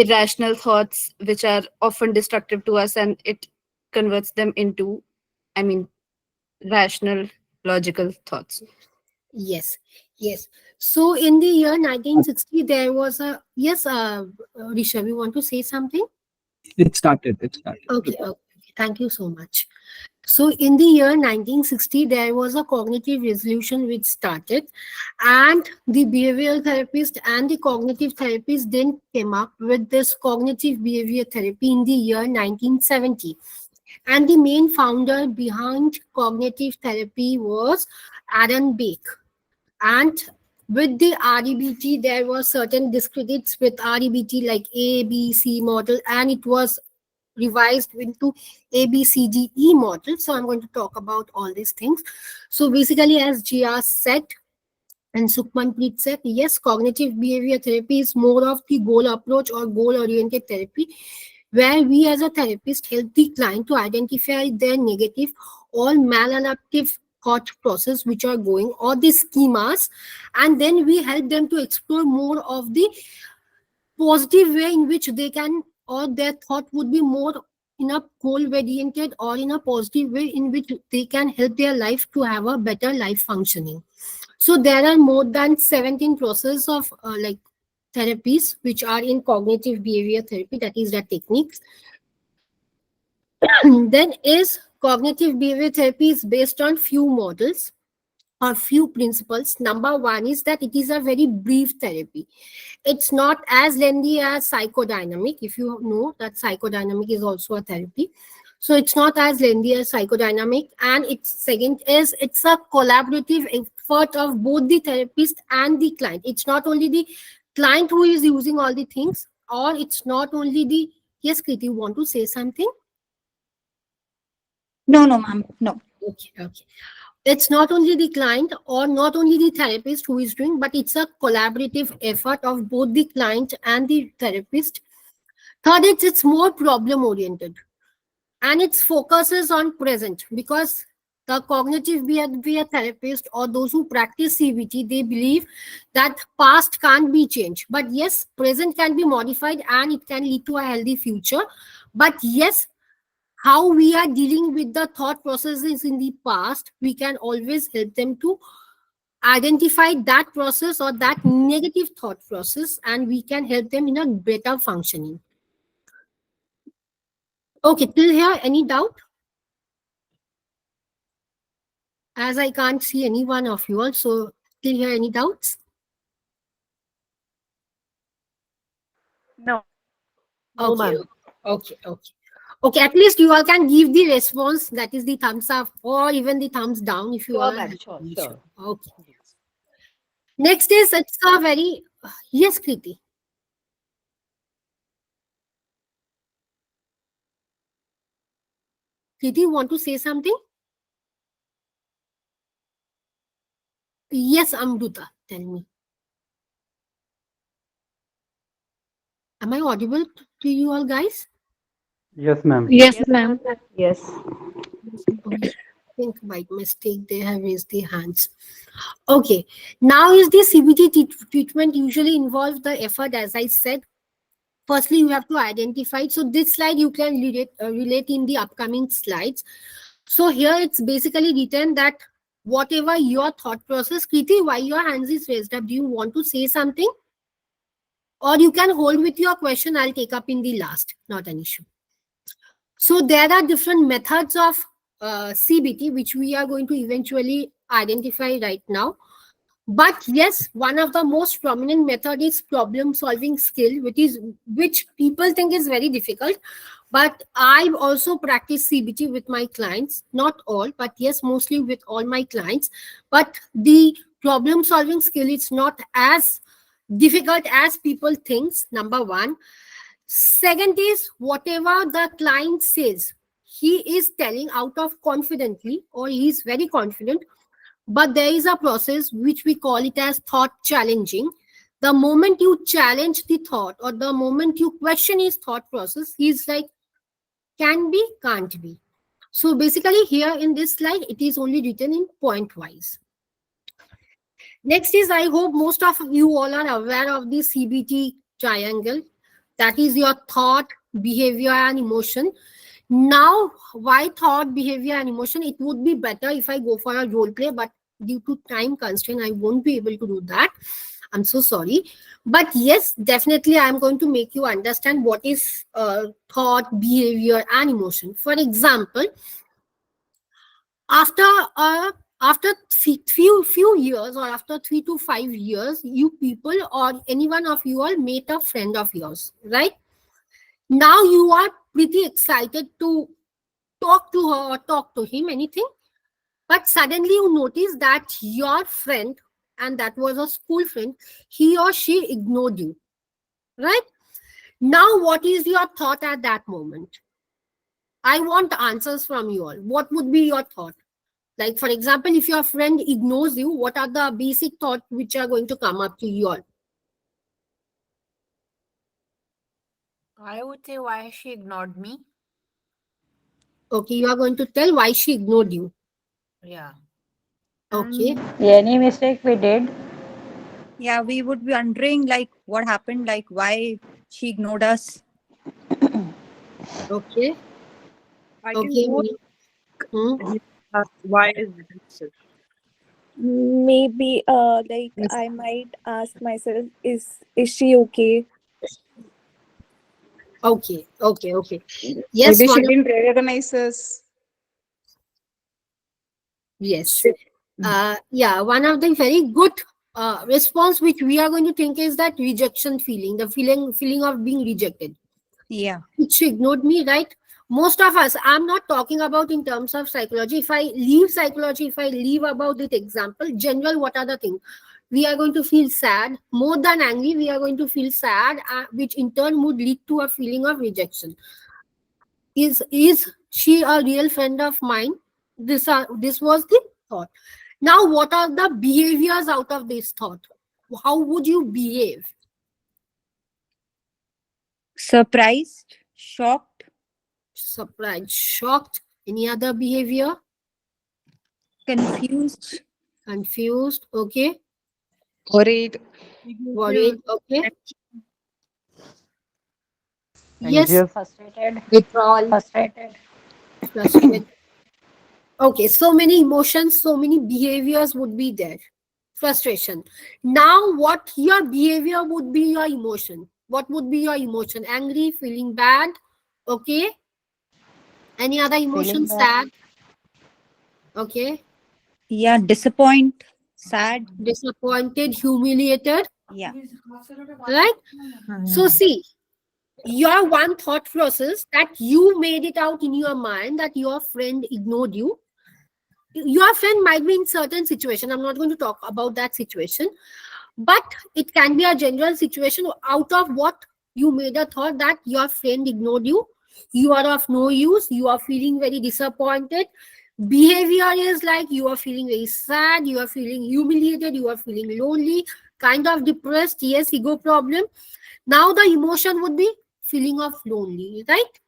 irrational thoughts which are often destructive to us, and it converts them into, I mean, rational, logical thoughts. Yes, yes. So in the year 1960, there was a yes. Rishabh, you want to say something? It started. It started. Okay, okay. Thank you so much. So in the year 1960, there was a cognitive revolution which started, and the behavioral therapist and the cognitive therapist then came up with this cognitive behavior therapy in the year 1970. And the main founder behind cognitive therapy was Aaron Beck. And with the REBT, there were certain discredits with REBT like A, B, C model, and it was revised into ABCDE model. So I'm going to talk about all these things. So basically, as Jia said, and Sukhmanpreet said, yes, cognitive behavior therapy is more of the goal approach or goal oriented therapy, where we as a therapist help the client to identify their negative or maladaptive thought process which are going, or the schemas, and then we help them to explore more of the positive way in which they can, or their thought would be more in a goal oriented or in a positive way in which they can help their life to have a better life functioning. So there are more than 17 processes of like therapies which are in cognitive behavior therapy, that is the techniques. Then is cognitive behavior therapy is based on few models or few principles. Number one is that it is a very brief therapy. It's not as lengthy as psychodynamic. If you know that psychodynamic is also a therapy, so it's not as lengthy as psychodynamic. And it's second is it's a collaborative effort of both the therapist and the client. It's not only the client who is using all the things, or it's not only the, yes Kriti, you want to say something? No, no, ma'am. No. Okay, okay. It's not only the client or not only the therapist who is doing, but it's a collaborative effort of both the client and the therapist. Third, it's more problem oriented, and its focuses on present, because the cognitive behavior therapist or those who practice CBT, they believe that past can't be changed, but yes, present can be modified and it can lead to a healthy future. But yes, how we are dealing with the thought processes in the past, we can always help them to identify that process or that negative thought process, and we can help them in a better functioning. Okay, till here, any doubt? As I can't see any one of you all, so till here, any doubts? No. No, Okay, ma'am. okay, okay. Okay, at least you all can give the response, that is the thumbs up or even the thumbs down if you all Sure, are ma'am. Sure, sure. Okay. Next is it's a very yes, Kriti. Kriti, you want to say something? Yes, Amruta, tell me. Am I audible to you all guys? Yes, ma'am. Yes, Yes, ma'am. ma'am. Yes. I think by mistake they have raised their hands. Okay, now is the CBT treatment usually involves the effort, as I said. Firstly, you have to identify. So this slide you can relate in the upcoming slides. So here it's basically written that whatever your thought process, Kriti, why your hands is raised up? Do you want to say something? Or you can hold with your question, I'll take up in the last, not an issue. So there are different methods of CBT, which we are going to eventually identify right now. But yes, one of the most prominent method is problem solving skill, which people think is very difficult. But I also practice CBT with my clients, not all, but yes, mostly with all my clients. But the problem solving skill is not as difficult as people thinks, number one. Second is whatever the client says, he is telling out of confidently, or he is very confident, but there is a process which we call it as thought challenging. The moment you challenge the thought, or the moment you question his thought process, he's like, can be, can't be. So basically here in this slide, it is only written in point wise. Next is, I hope most of you all are aware of the CBT triangle. That is your thought, behavior, and emotion. Now, why thought, behavior, and emotion? It would be better if I go for a role play, but due to time constraint, I won't be able to do that. I'm so sorry. But yes, definitely, I'm going to make you understand what is thought, behavior, and emotion. For example, after few years, or after 3 to 5 years, you people or any one of you all meet a friend of yours, right? Now you are pretty excited to talk to her or talk to him, anything. But suddenly you notice that your friend, and that was a school friend, he or she ignored you, right? Now, what is your thought at that moment? I want answers from you all. What would be your thought? Like, for example, if your friend ignores you, what are the basic thoughts which are going to come up to you all? I would say why she ignored me. Okay, you are going to tell why she ignored you. Yeah. Okay. Any mistake we did? Yeah, we would be wondering like what happened, like why she ignored us. Okay. I can Okay. go Hmm. why is it? Maybe like Yes. I might ask myself, is she okay? Okay. Okay. Okay. Yes. Maybe she One of, didn't recognize us. yes. She- Yeah. One of the very good response which we are going to think is that rejection feeling, the feeling of being rejected. Yeah. She ignored me, right? Most of us, I'm not talking about in terms of psychology. If I leave psychology, if I leave about this example, general, what are the things? We are going to feel sad, more than angry, we are going to feel sad, which in turn would lead to a feeling of rejection. Is she a real friend of mine? This was the thought. Now, what are the behaviors out of this thought? How would you behave? Surprised, shocked, Surprised, shocked, any other behavior? confused, Confused, okay. Worried. Worried, okay. Yes, Anxious. Frustrated. Withdrawal. Frustrated. frustrated. Okay, so many emotions, so many behaviors would be there. Frustration. Now, what your behavior would be your emotion? What would be your emotion? Angry, feeling bad, okay. Any other Feeling emotion? bad. Sad, okay. yeah, disappoint, sad. Disappointed, humiliated, Yeah. right? So, see, your one thought process that you made it out in your mind that your friend ignored you. Your friend might be in certain situation, I'm not going to talk about that situation, but it can be a general situation out of what you made a thought that your friend ignored you, you are of no use, you are feeling very disappointed. Behavior is like you are feeling very sad, you are feeling humiliated, you are feeling lonely, kind of depressed, yes, ego problem. Now the emotion would be feeling of lonely, right?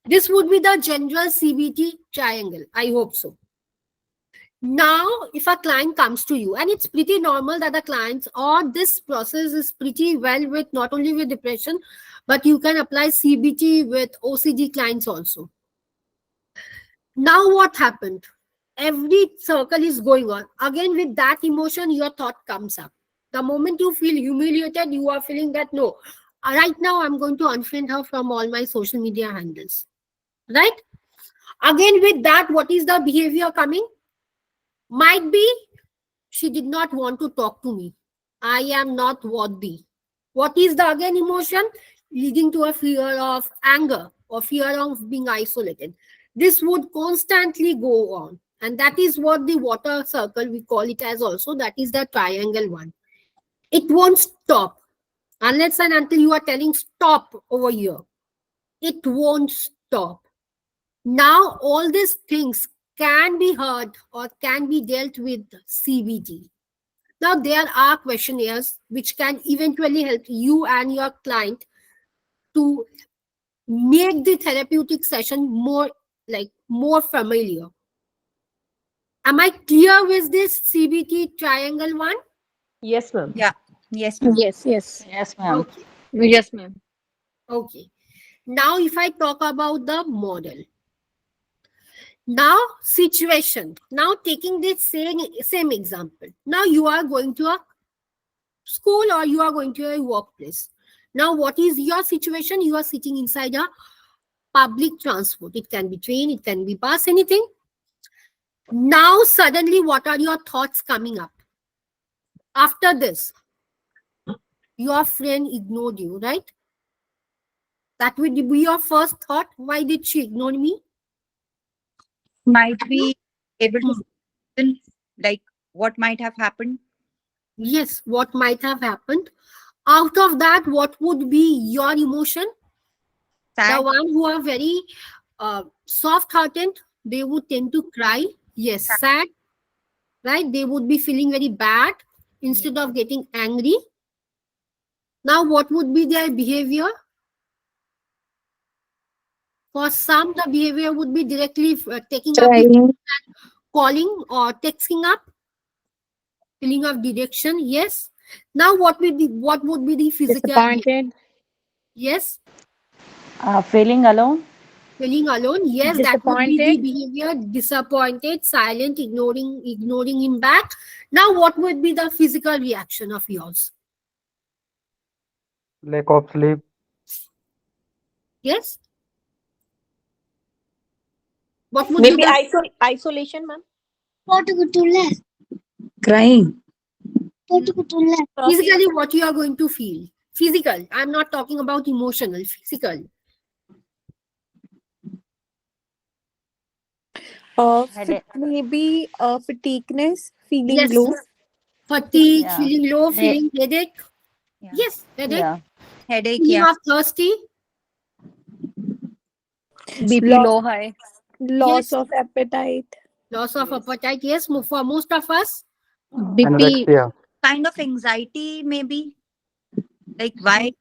This would be the general CBT triangle. I hope so. Now, if a client comes to you, and it's pretty normal that the clients or this process is pretty well with not only with depression, but you can apply CBT with OCD clients also. Now, what happened? Every circle is going on. Again, with that emotion, your thought comes up. The moment you feel humiliated, you are feeling that no, right now I'm going to unfriend her from all my social media handles. Right? Again, with that, what is the behavior coming? Might be she did not want to talk to me. I am not worthy. What is the again emotion? Leading to a fear of anger or fear of being isolated. This would constantly go on. And that is what the water circle, we call it as also, that is the triangle one. It won't stop unless and until you are telling stop over here. It won't stop. Now, all these things can be heard or can be dealt with CBT. Now, there are questionnaires which can eventually help you and your client to make the therapeutic session more familiar. Am I clear with this CBT triangle one? Yes, ma'am. Yeah. Yes, ma'am. Yes, yes. Yes, ma'am. Okay. Yes, ma'am. Okay. Now, if I talk about the model, now situation. Now, taking this same example. Now, you are going to a school or you are going to a workplace. Now, what is your situation? You are sitting inside a public transport. It can be train, it can be bus, anything. Now, suddenly, what are your thoughts coming up? After this, your friend ignored you, right? That would be your first thought. Why did she ignore me? Might be able to Hmm. listen, like what might have happened. Yes, what might have happened? Out of that, what would be your emotion? The Sad. one who are very soft-hearted, they would tend to cry. Yes, Sad. sad, right? They would be feeling very bad instead of getting angry. Now, what would be their behavior? For some, the behavior would be directly taking up the Crying. calling or texting up, filling of direction. Yes. Now, what would be the physical behavior? Disappointed. Yes. Feeling alone. Feeling alone. Yes, that would be the Disappointed. behavior. Disappointed, silent, ignoring him back. Now, what would be the physical reaction of yours? Lack of sleep. Yes. What would be Maybe the isolation, ma'am. Crying. physically what you are going to feel? Physical. I'm not talking about emotional. Physical. Headache. Maybe fatigueness, feeling Yes. low. Fatigue, Yeah. feeling low, They, feeling headache. Yeah. Yes, headache. yeah. Headache. Feeling Yeah. of thirsty. BP Loss, low high. loss Yes. of appetite. Loss of appetite. Yes, for most of us. BP. Anorexia. Kind of anxiety, maybe. Like why?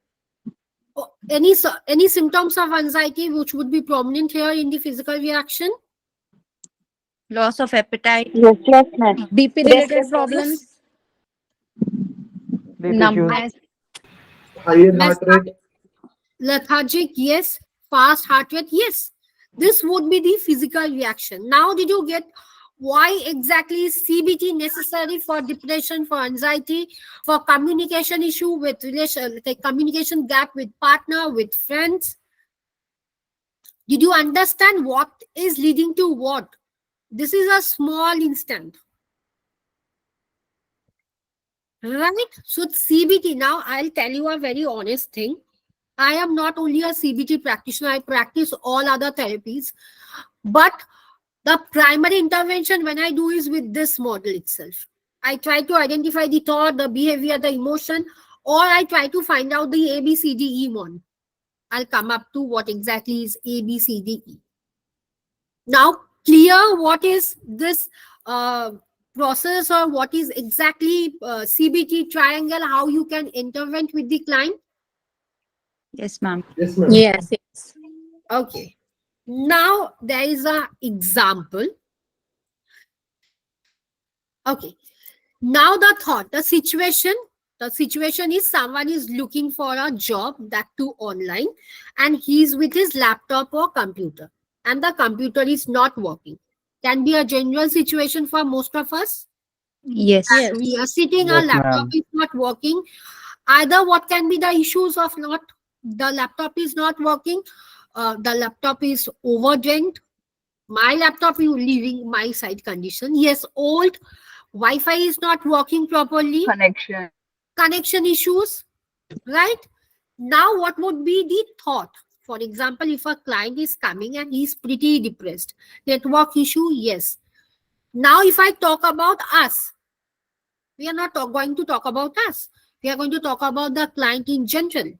Oh, any symptoms of anxiety which would be prominent here in the physical reaction? Loss of appetite. Restlessness. BP related Restlessness. problems. Sleep issues. Numbness. Higher Messed heart up, rate. lethargic, yes. Fast heart rate, yes. This would be the physical reaction. Now, did you get why exactly is CBT necessary for depression, for anxiety, for communication issue with relation, like communication gap with partner, with friends? Did you understand what is leading to what? This is a small instant, right? So CBT. Now, I'll tell you a very honest thing. I am not only a CBT practitioner, I practice all other therapies. But the primary intervention when I do is with this model itself. I try to identify the thought, the behavior, the emotion, or I try to find out the ABCDE one. I'll come up to what exactly is ABCDE. Now, clear what is this process or what is exactly CBT triangle, how you can intervene with the client? Yes, ma'am. Yes, ma'am. Yes. Yes. Okay. Now there is a example. Okay. Now the thought, the situation is someone is looking for a job, that too online, and he's with his laptop or computer, and the computer is not working. Can be a general situation for most of us. Yes. And we are sitting, our Yes, laptop ma'am. is not working. Either what can be the issues of not the laptop is not working, the laptop is overdrained. My laptop is leaving my side condition. Yes, old Wi-Fi is not working properly. Connection. Connection issues, right? Now, what would be the thought? For example, if a client is coming and he's pretty depressed, network issue, yes. Now, if I talk about us, we are not going to talk about us. We are going to talk about the client in general.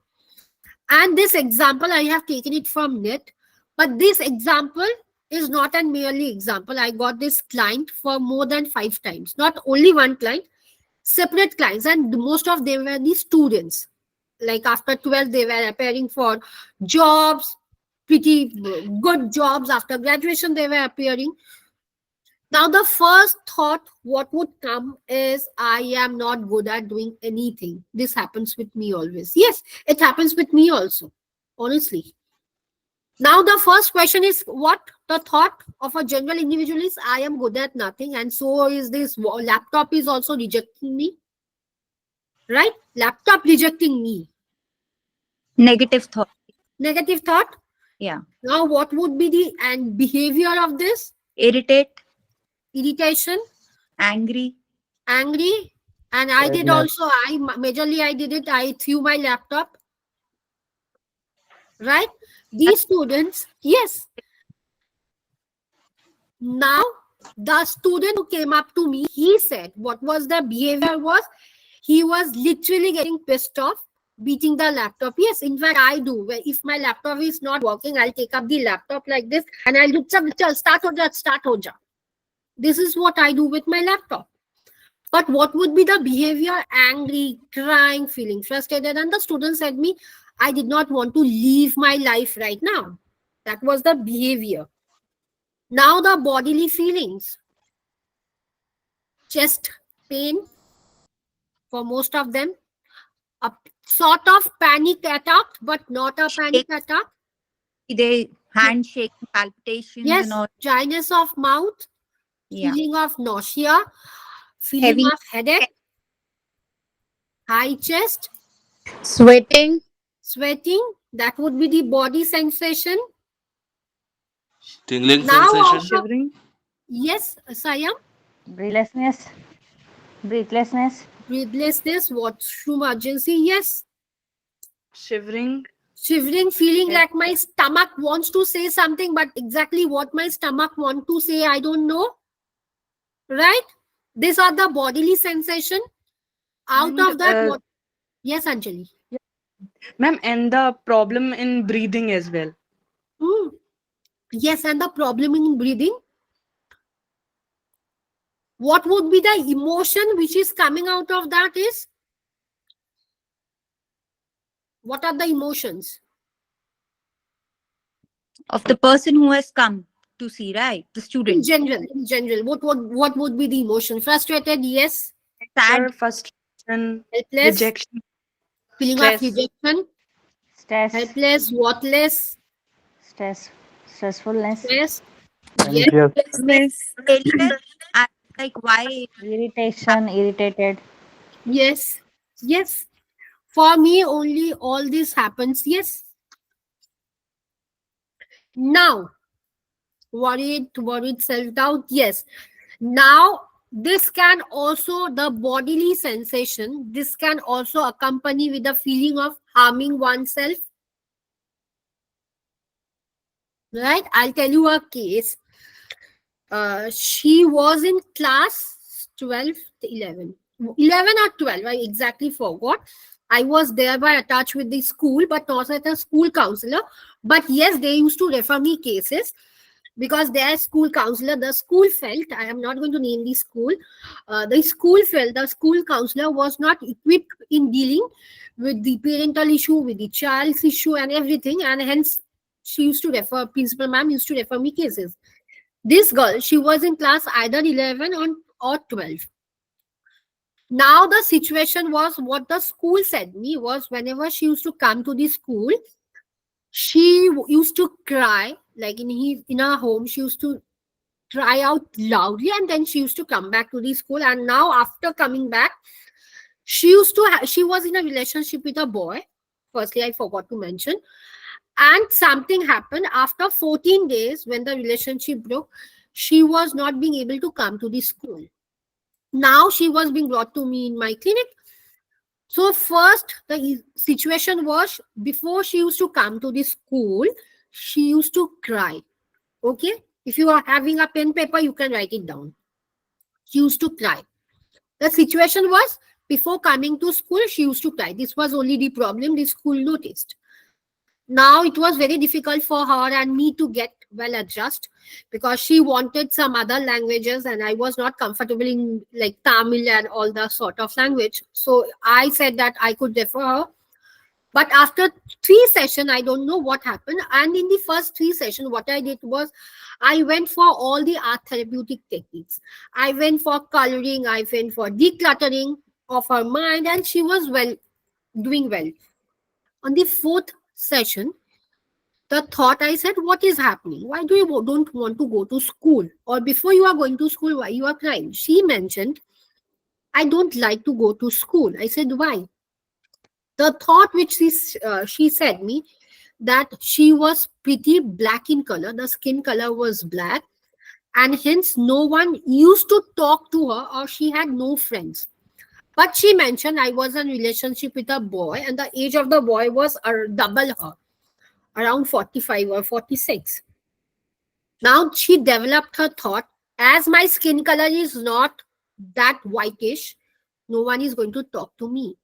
And this example, I have taken it from net, but this example is not a merely example. I got this client for more than 5 times, not only one client, separate clients, and most of them were the students. Like after 12, they were appearing for jobs, pretty good jobs. After graduation, they were appearing. Now, the first thought, what would come is, I am not good at doing anything. This happens with me always. Yes, it happens with me also. honestly. Now the first question is, what the thought of a general individual is, I am good at nothing, and so is this laptop is also rejecting me, right? Laptop rejecting me. Negative thought. Negative thought. Yeah. Now what would be the and behavior of this? Irritate, Irritation, angry, angry, and I did Sadness. also. I majorly I did it. I threw my laptop. Right? These students, yes. Now the student who came up to me, he said what was the behavior was, he was literally getting pissed off, beating the laptop. Yes, in fact, I do. If my laptop is not working, I'll take up the laptop like this and I'll do start hoja, start hoja. This is what I do with my laptop. But what would be the behavior? Angry, crying, feeling frustrated. And the student said me, I did not want to leave my life right now. That was the behavior. Now the bodily feelings. Chest pain for most of them. A sort of panic attack, but not a panic attack. they hand shaking, palpitations Yes, and all. dryness of mouth, Yeah. feeling of nausea, feeling Heavy. of headache, high chest, Sweating, sweating. That would be the body sensation. Tingling Now sensation. out of, Shivering. yes, Sayam, breathlessness, breathlessness, breathlessness, washroom urgency, yes. Shivering. Shivering, feeling Yes. like my stomach wants to say something, but exactly what my stomach wants to say, I don't know. Right? These are the bodily sensation. Out And, of that, what? Yes, Anjali. Ma'am, and the problem in breathing as well. Hmm. Yes, and the problem in breathing. What would be the emotion which is coming out of that is? What are the emotions? Of the person who has come to see, right? The In student. general, what would be the emotion? Frustrated, yes. Sad, Frustration, Helpless, rejection, feeling of stress. rejection, stress, helpless, worthless, stressfulness, stress, Anxious. Yes. failure, and like why irritation, irritated, yes, yes. For me, only all this happens, yes. Now, worried, self-doubt, yes. Now, this can also, the bodily sensation, this can also accompany with the feeling of harming oneself. Right? I'll tell you a case. She was in class 12, 11. 11 or 12, I exactly forgot. I was thereby attached with the school, but not as a school counselor. But yes, they used to refer me cases because their school counselor, the school felt, I am not going to name the school, the school felt the school counselor was not equipped in dealing with the parental issue, with the child's issue and everything, and hence she used to refer, principal ma'am used to refer me cases. This girl, she was in class either 11 or 12. Now the situation was, what the school said me was, whenever she used to come to the school, she used to cry, like in her home, she used to cry out loudly, and then she used to come back to the school. And now after coming back, she used to she was in a relationship with a boy. Firstly, I forgot to mention. And something happened after 14 days when the relationship broke. She was not being able to come to the school. Now she was being brought to me in my clinic. So first, the situation was, before she used to come to the school, she used to cry. Okay? If you are having a pen paper, you can write it down. She used to cry. The situation was, before coming to school, she used to cry. This was only the problem the school noticed. Now it was very difficult for her and me to get well adjust, because she wanted some other languages and I was not comfortable in like Tamil and all the sort of language. So I said that I could refer her. But after 3 sessions, I don't know what happened. And in the first 3 sessions, what I did was, I went for all the art therapeutic techniques. I went for coloring, I went for decluttering of her mind, and she was doing well. On the 4th session, the thought, I said, what is happening? Why do you don't want to go to school? Or before you are going to school, why you are crying? She mentioned, I don't like to go to school. I said, why? The thought which she said me that she was pretty black in color. The skin color was black, and hence no one used to talk to her, or she had no friends. But she mentioned I was in relationship with a boy, and the age of the boy was double her, around 45 or 46. Now she developed her thought, as my skin color is not that whitish, no one is going to talk to me.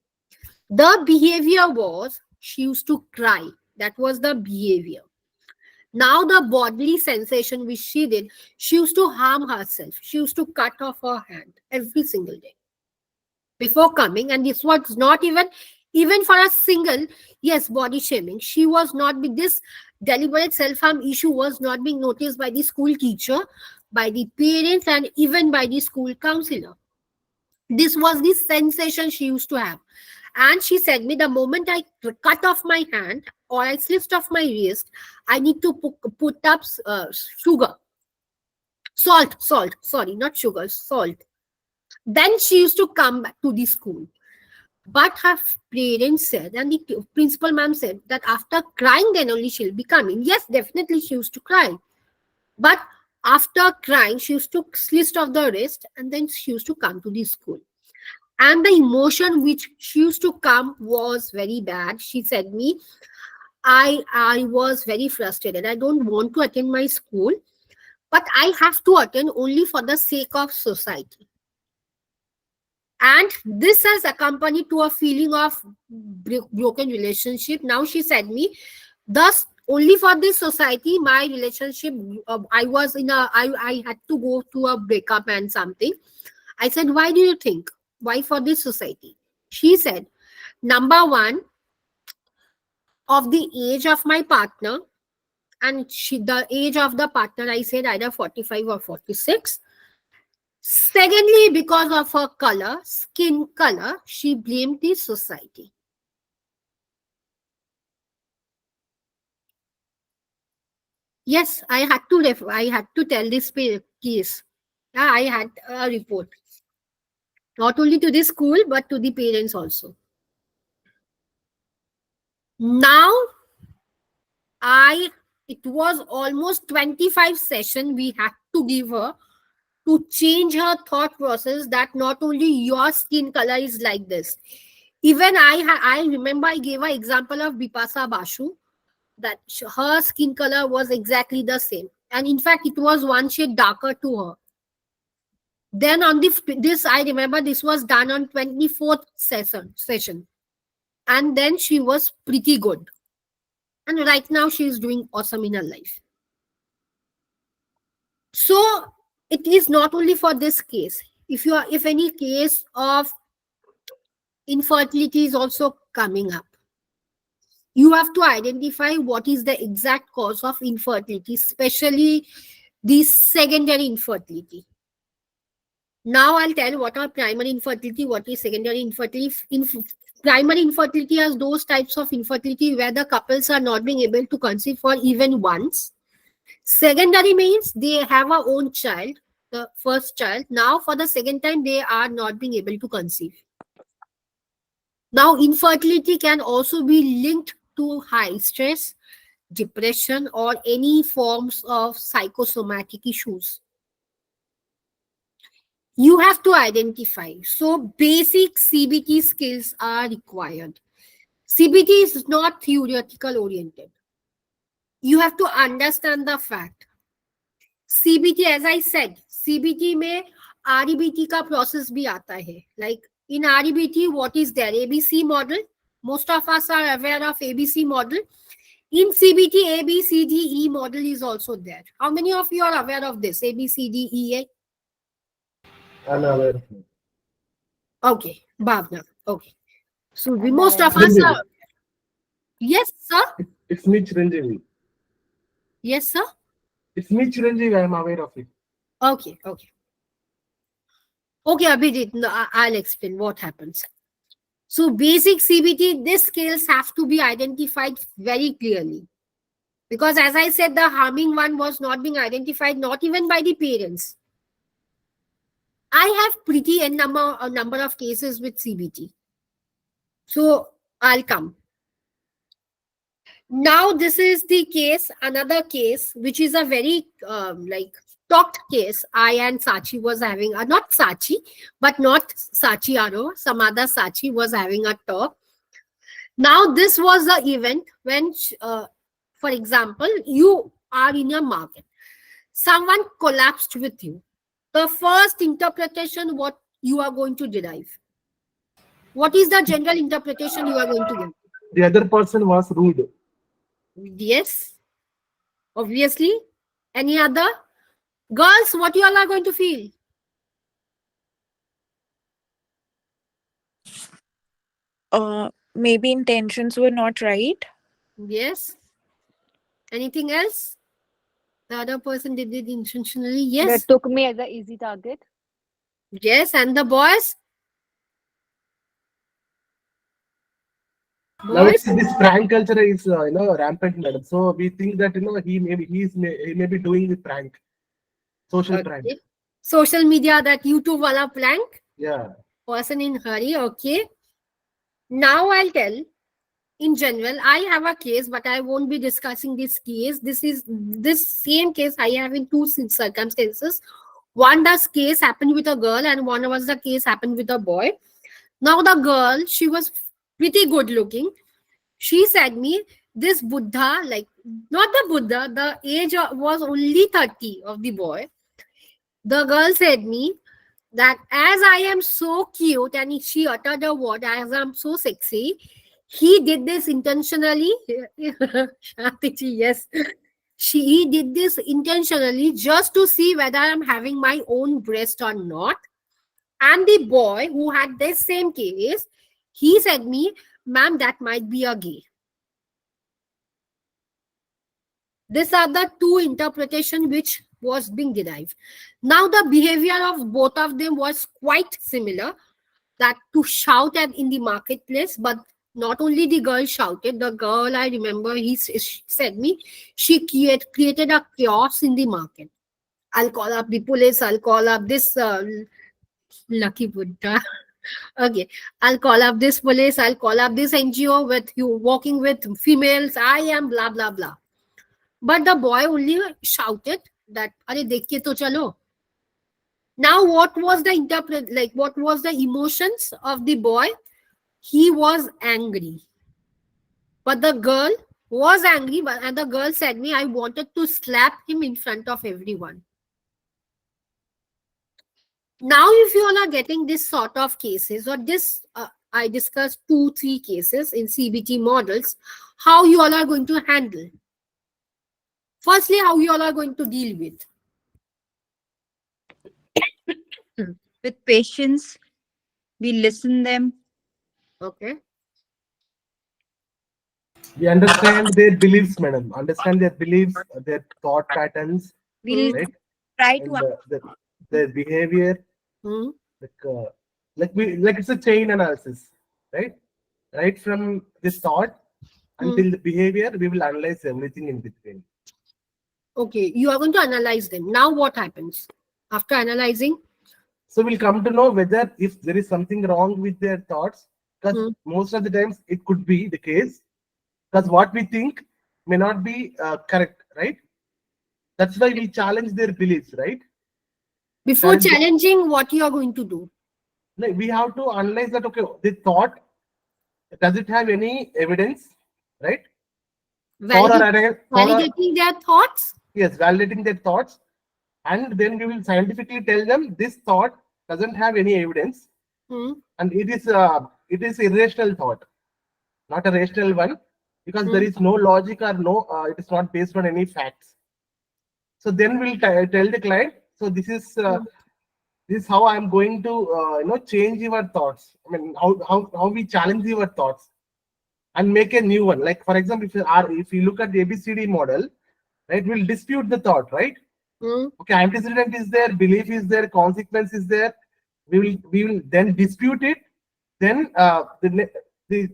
The behavior was she used to cry. That was the behavior. Now the bodily sensation which she did, she used to harm herself. She used to cut off her hand every single day before coming. And this was not even for a single, yes, body shaming. She was not this deliberate self-harm issue was not being noticed by the school teacher, by the parents, and even by the school counselor. This was the sensation she used to have. And she said me, the moment I cut off my hand or I slipped off my wrist, I need to put up sugar. Salt, sorry, not sugar, salt. Then she used to come back to the school. But her parents said, and the principal ma'am said, that after crying, then only she'll be coming. Yes, definitely she used to cry. But after crying, she used to slit off the wrist, and then she used to come to the school. And the emotion which she used to come was very bad. She said me, I was very frustrated. I don't want to attend my school, but I have to attend only for the sake of society. And this has accompanied to a feeling of broken relationship. Now she said me, thus only for this society, my relationship, I had to go to a breakup and something. I said, why do you think? Why for this society? She said, number one, of the age of my partner, and the age of the partner, I said either 45 or 46. Secondly, because of her color, skin color, she blamed the society. Yes, I had to tell this case. I had a report, not only to the school but to the parents also. Now, it was almost 25 sessions we had to give her to change her thought process, that not only your skin color is like this. Even I remember I gave an example of Bipasa Basu, that her skin color was exactly the same. And in fact, it was one shade darker to her. Then on this, I remember this was done on 24th session. And then she was pretty good. And right now she is doing awesome in her life. So it is not only for this case. If any case of infertility is also coming up, you have to identify what is the exact cause of infertility, especially the secondary infertility. Now I'll tell what are primary infertility, what is secondary infertility. Primary infertility are those types of infertility where the couples are not being able to conceive for even once. Secondary means they have a own child, the first child. Now for the second time, they are not being able to conceive. Now infertility can also be linked to high stress, depression, or any forms of psychosomatic issues. You have to identify. So basic CBT skills are required. CBT is not theoretical oriented. You have to understand the fact. CBT, as I said, CBT में REBT का process भी आता है. Like in REBT, what is there? ABC model. Most of us are aware of ABC model. In CBT, ABCDE model is also there. How many of you are aware of this? ABCDEA? I'm aware of it. Okay, Bhavna. Okay. So I'm most aware of of us it. are. Yes, sir. It's me, Chiranjeevi. Yes, sir. It's me, Chiranjeevi. I'm aware of it. Okay. Okay, Abhijit, no, I'll explain what happens. So basic CBT, these skills have to be identified very clearly. Because as I said, the harming one was not being identified, not even by the parents. I have pretty a number of cases with CBT. So I'll come. Now this is the case, another case, which is a very like talked case. I and Sachi was having a, not Sachi, but not Sachi Aro, some other Sachi was having a talk. Now this was the event when, for example, you are in a market. Someone collapsed with you. The first interpretation, what you are going to derive? What is the general interpretation you are going to get? The other person was rude. Yes, obviously. Any other? Girls, what you all are going to feel? Maybe intentions were not right. Yes. Anything else? The other person did it intentionally. They Yes. took me as an easy target. Yes. And the boys? Now Boys? this prank culture is rampant, madam. So we think that he may be doing the prank, social prank. Okay. Social media, that YouTube wala prank. Yeah. Person in hurry. Okay. Now I'll tell. In general, I have a case, but I won't be discussing this case. This same case I have in two circumstances. One does case happened with a girl, and one was the case happened with a boy. Now the girl, she was pretty good looking. She said me, this Buddha, like not the Buddha, the age was only 30 of the boy. The girl said me that as I am so cute, and she uttered a word, as I'm so sexy, he did this intentionally. Shantiji, yes. He did this intentionally just to see whether I'm having my own breast or not. And the boy who had this same case, he said me, ma'am, that might be a gay. These are the two interpretations which was being derived. Now the behavior of both of them was quite similar, that to shout at in the marketplace, but not only the girl shouted, the girl, I remember, she said me, she created a chaos in the market. I'll call up the police, I'll call up this lucky Buddha. Okay, I'll call up this police, I'll call up this NGO with you walking with females, I am blah blah blah. But the boy only shouted that, "Are dekhiye to chalo." Now, what was what was the emotions of the boy? He was angry. But the girl was angry, and the girl said me, I wanted to slap him in front of everyone. Now, if you all are getting this sort of cases, or this, I discussed 2-3 cases in CBT models, how you all are going to handle. Firstly, how you all are going to deal with. With patience, we listen them. Okay. We understand their beliefs, madam. Understand their beliefs, their thought patterns, We'll right? try And to their behavior. Hmm. Like it's a chain analysis, right? Right from the thought until the behavior, we will analyze everything in between. Okay, you are going to analyze them. Now, what happens after analyzing? So we'll come to know whether if there is something wrong with their thoughts, because most of the times it could be the case, because what we think may not be correct, right? That's why we challenge their beliefs, right? Before challenging, what you are going to do? Like we have to analyze that. Okay, the thought, does it have any evidence, right? Validating their thoughts? Yes, validating their thoughts, and then we will scientifically tell them this thought doesn't have any evidence, and it is irrational thought, not a rational one, because there is no logic or it is not based on any facts. So then we'll tell the client, so this is how I'm going to change your thoughts. I mean, how we challenge your thoughts and make a new one. Like for example, if you look at the ABCD model, right, we'll dispute the thought, right? Okay, antecedent is there, belief is there, consequence is there. We will then dispute it. Then the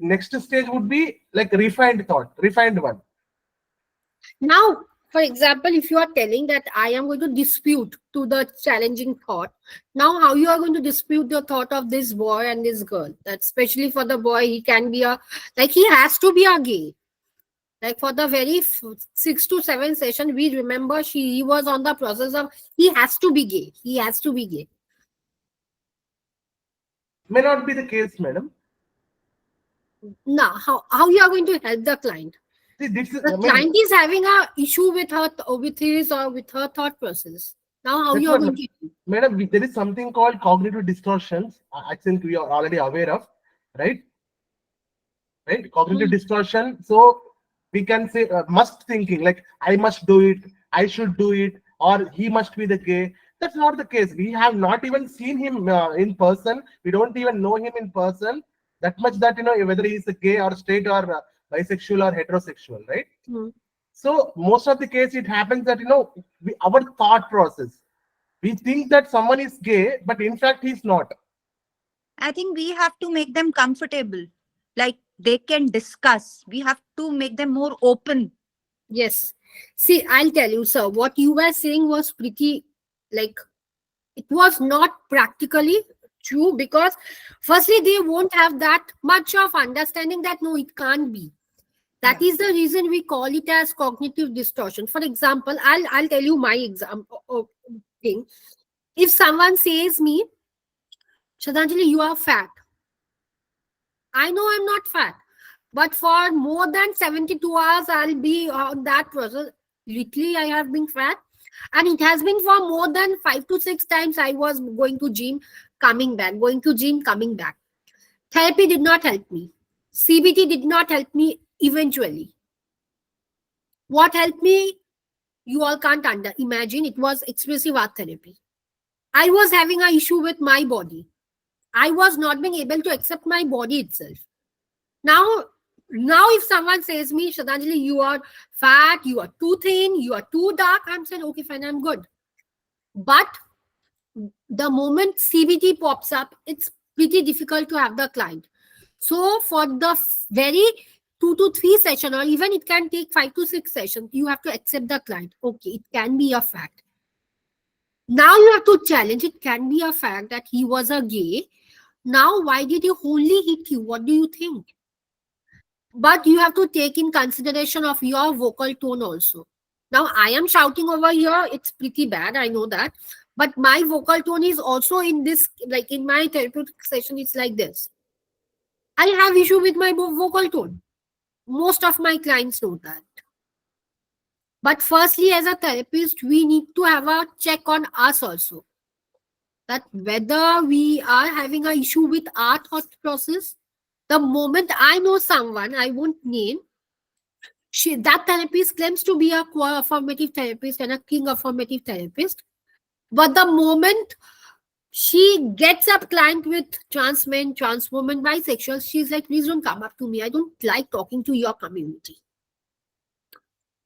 next stage would be like refined thought, refined one. Now, for example, if you are telling that I am going to dispute to the challenging thought, now how you are going to dispute the thought of this boy and this girl? That especially for the boy, he can be a, like, he has to be a gay. Like for the very 6 to 7 session, we remember he was on the process of he has to be gay. He has to be gay. May not be the case, madam. Now, how you are going to help the client? See, this is, The client is having a issue with her, with his or with her thought process. Now, how that's you are what, going to? madam, there is something called cognitive distortions. I think we are already aware of, right? Right? Cognitive distortion. So we can say must thinking, like I must do it, I should do it, or he must be the gay. That's not the case. We have not even seen him in person. We don't even know him in person that much that whether he is a gay or straight or bisexual or heterosexual, right? So most of the case it happens that our thought process, we think that someone is gay, but in fact he's not. I think we have to make them comfortable. Like they can discuss. We have to make them more open. Yes. See, I'll tell you, sir, what you were saying was pretty, like, it was not practically true because, firstly, they won't have that much of understanding that no, it can't be. That is the reason we call it as cognitive distortion. For example, I'll tell you my example thing. If someone says me, Shraddhanjali, you are fat. I know I'm not fat, but for more than 72 hours, I'll be on that process. Literally, I have been fat. And it has been for more than 5 to 6 times I was going to gym, coming back, going to gym, coming back. Therapy did not help me. CBT did not help me eventually. What helped me, you all can't imagine. It was expressive art therapy. I was having an issue with my body. I was not being able to accept my body itself. Now if someone says me, Shraddhanjali, you are fat, you are too thin, you are too dark, I'm saying, okay, fine, I'm good. But the moment CBT pops up, it's pretty difficult to have the client. So for the very 2 to 3 session, or even it can take 5 to 6 sessions, you have to accept the client. Okay, it can be a fact. Now you have to challenge. It can be a fact that he was a gay. Now, why did he only hit you? What do you think? But you have to take in consideration of your vocal tone also. Now, I am shouting over here. It's pretty bad. I know that. But my vocal tone is also in this, like in my therapeutic session, it's like this. I have issue with my vocal tone. Most of my clients know that. But firstly, as a therapist, we need to have a check on us also. That whether we are having an issue with our thought process. The moment I know someone, I won't name, that therapist claims to be a core affirmative therapist and a king affirmative therapist. But the moment she gets up client with trans men, trans women, bisexual, she's like, please don't come up to me. I don't like talking to your community.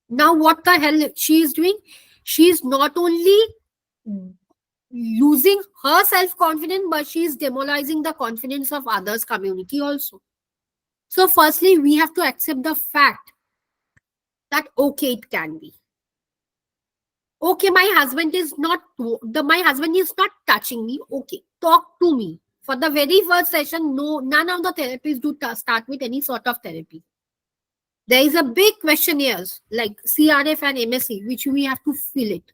Now, what the hell she is doing? She is not only losing her self-confidence, but she is demoralizing the confidence of others' community also. So, firstly, we have to accept the fact that okay, it can be. Okay, my husband is not touching me. Okay, talk to me. For the very first session, no, none of the therapists do start with any sort of therapy. There is a big questionnaires like CRF and MSc, which we have to fill it.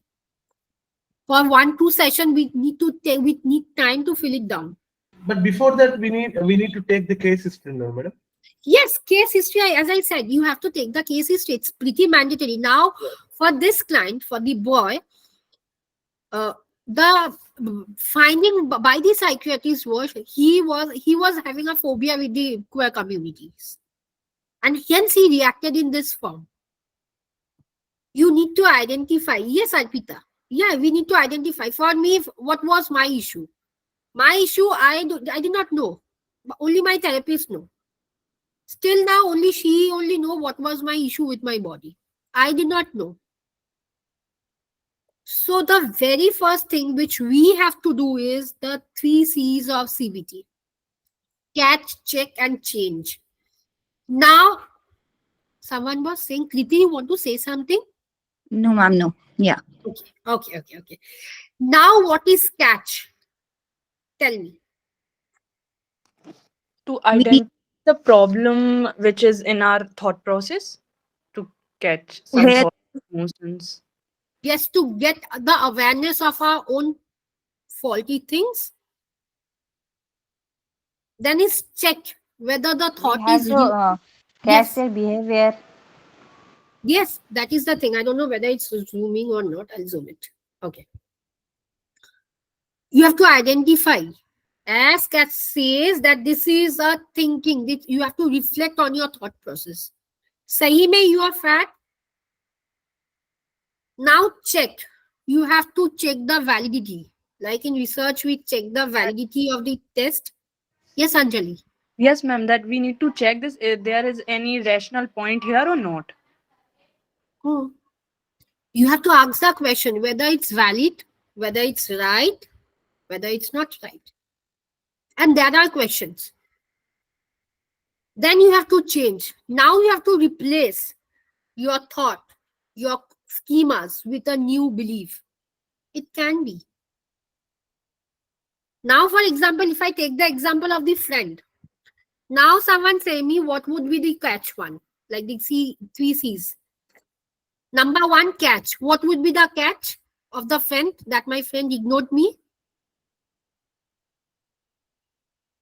For 1-2 session, we need time to fill it down. But before that, we need to take the case history, no, madam. Yes, case history, as I said, you have to take the case history. It's pretty mandatory. Now, for this client, for the boy, the finding by the psychiatrist was he was having a phobia with the queer communities. And hence he reacted in this form. You need to identify. Yes, Arpita. Yeah, we need to identify. For me, what was my issue? My issue, I did not know. Only my therapist know. Still now, she only know what was my issue with my body. I did not know. So the very first thing which we have to do is the 3 C's of CBT. Catch, check, and change. Now, Someone was saying, Kriti, you want to say something? No, ma'am, no. Yeah. Okay. Now, what is catch? Tell me. To We identify the problem which is in our thought process, to catch some where sort of emotions. Yes, to get the awareness of our own faulty things. Then is check whether the We thought have is to catch yes. their behavior. Yes, that is the thing. I don't know whether it's zooming or not. I'll zoom it. Okay. You have to identify. As Kat says that this is a thinking that you have to reflect on your thought process. Sahi mein you are fat. Now check. You have to check the validity. Like in research, we check the validity of the test. Yes, Anjali. Yes, ma'am, that we need to check this if there is any rational point here or not. You have to ask the question whether it's valid, whether it's right, whether it's not right. And there are questions. Then you have to change. Now you have to replace your thought, your schemas with a new belief. It can be. Now, for example, if I take the example of the friend, now someone say me what would be the catch one, like the three C's. Number one, catch. What would be the catch of the friend that my friend ignored me?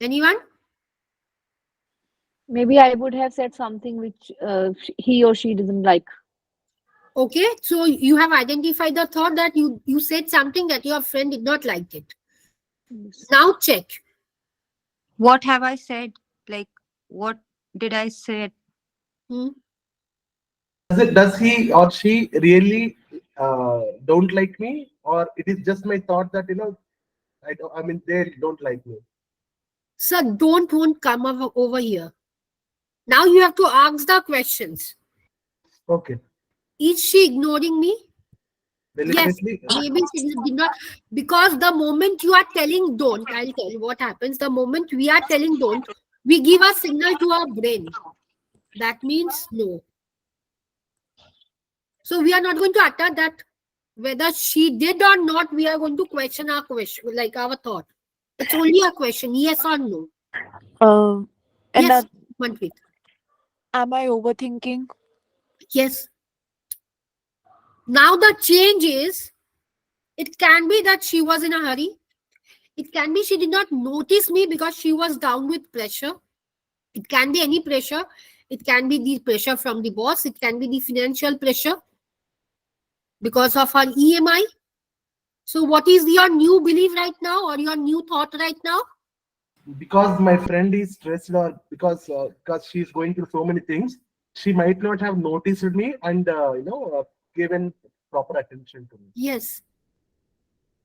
Anyone? Maybe I would have said something which he or she doesn't like. Okay, so you have identified the thought that you said something that your friend did not like it. Now check. what have I said? Like, what did I say? Does he or she really don't like me, or it is just my thought that I mean they don't like me? Sir, won't come over here. Now you have to ask the questions. Okay. Is she ignoring me? Yes, Deliberately. maybe she did not. Because the moment you are telling don't, I'll tell you what happens. The moment we are telling don't, we give a signal to our brain. That means no. So we are not going to utter that whether she did or not, we are going to question our question, like our thought. It's only a question, yes or no. And Yes, Manpreet. am I overthinking? Yes. Now the change is, it can be that she was in a hurry. It can be she did not notice me because she was down with pressure. It can be any pressure. It can be the pressure from the boss. It can be the financial pressure because of her EMI. So what is your new belief right now or your new thought right now? Because my friend is stressed, or because she's going through so many things, she might not have noticed me and given proper attention to me. Yes.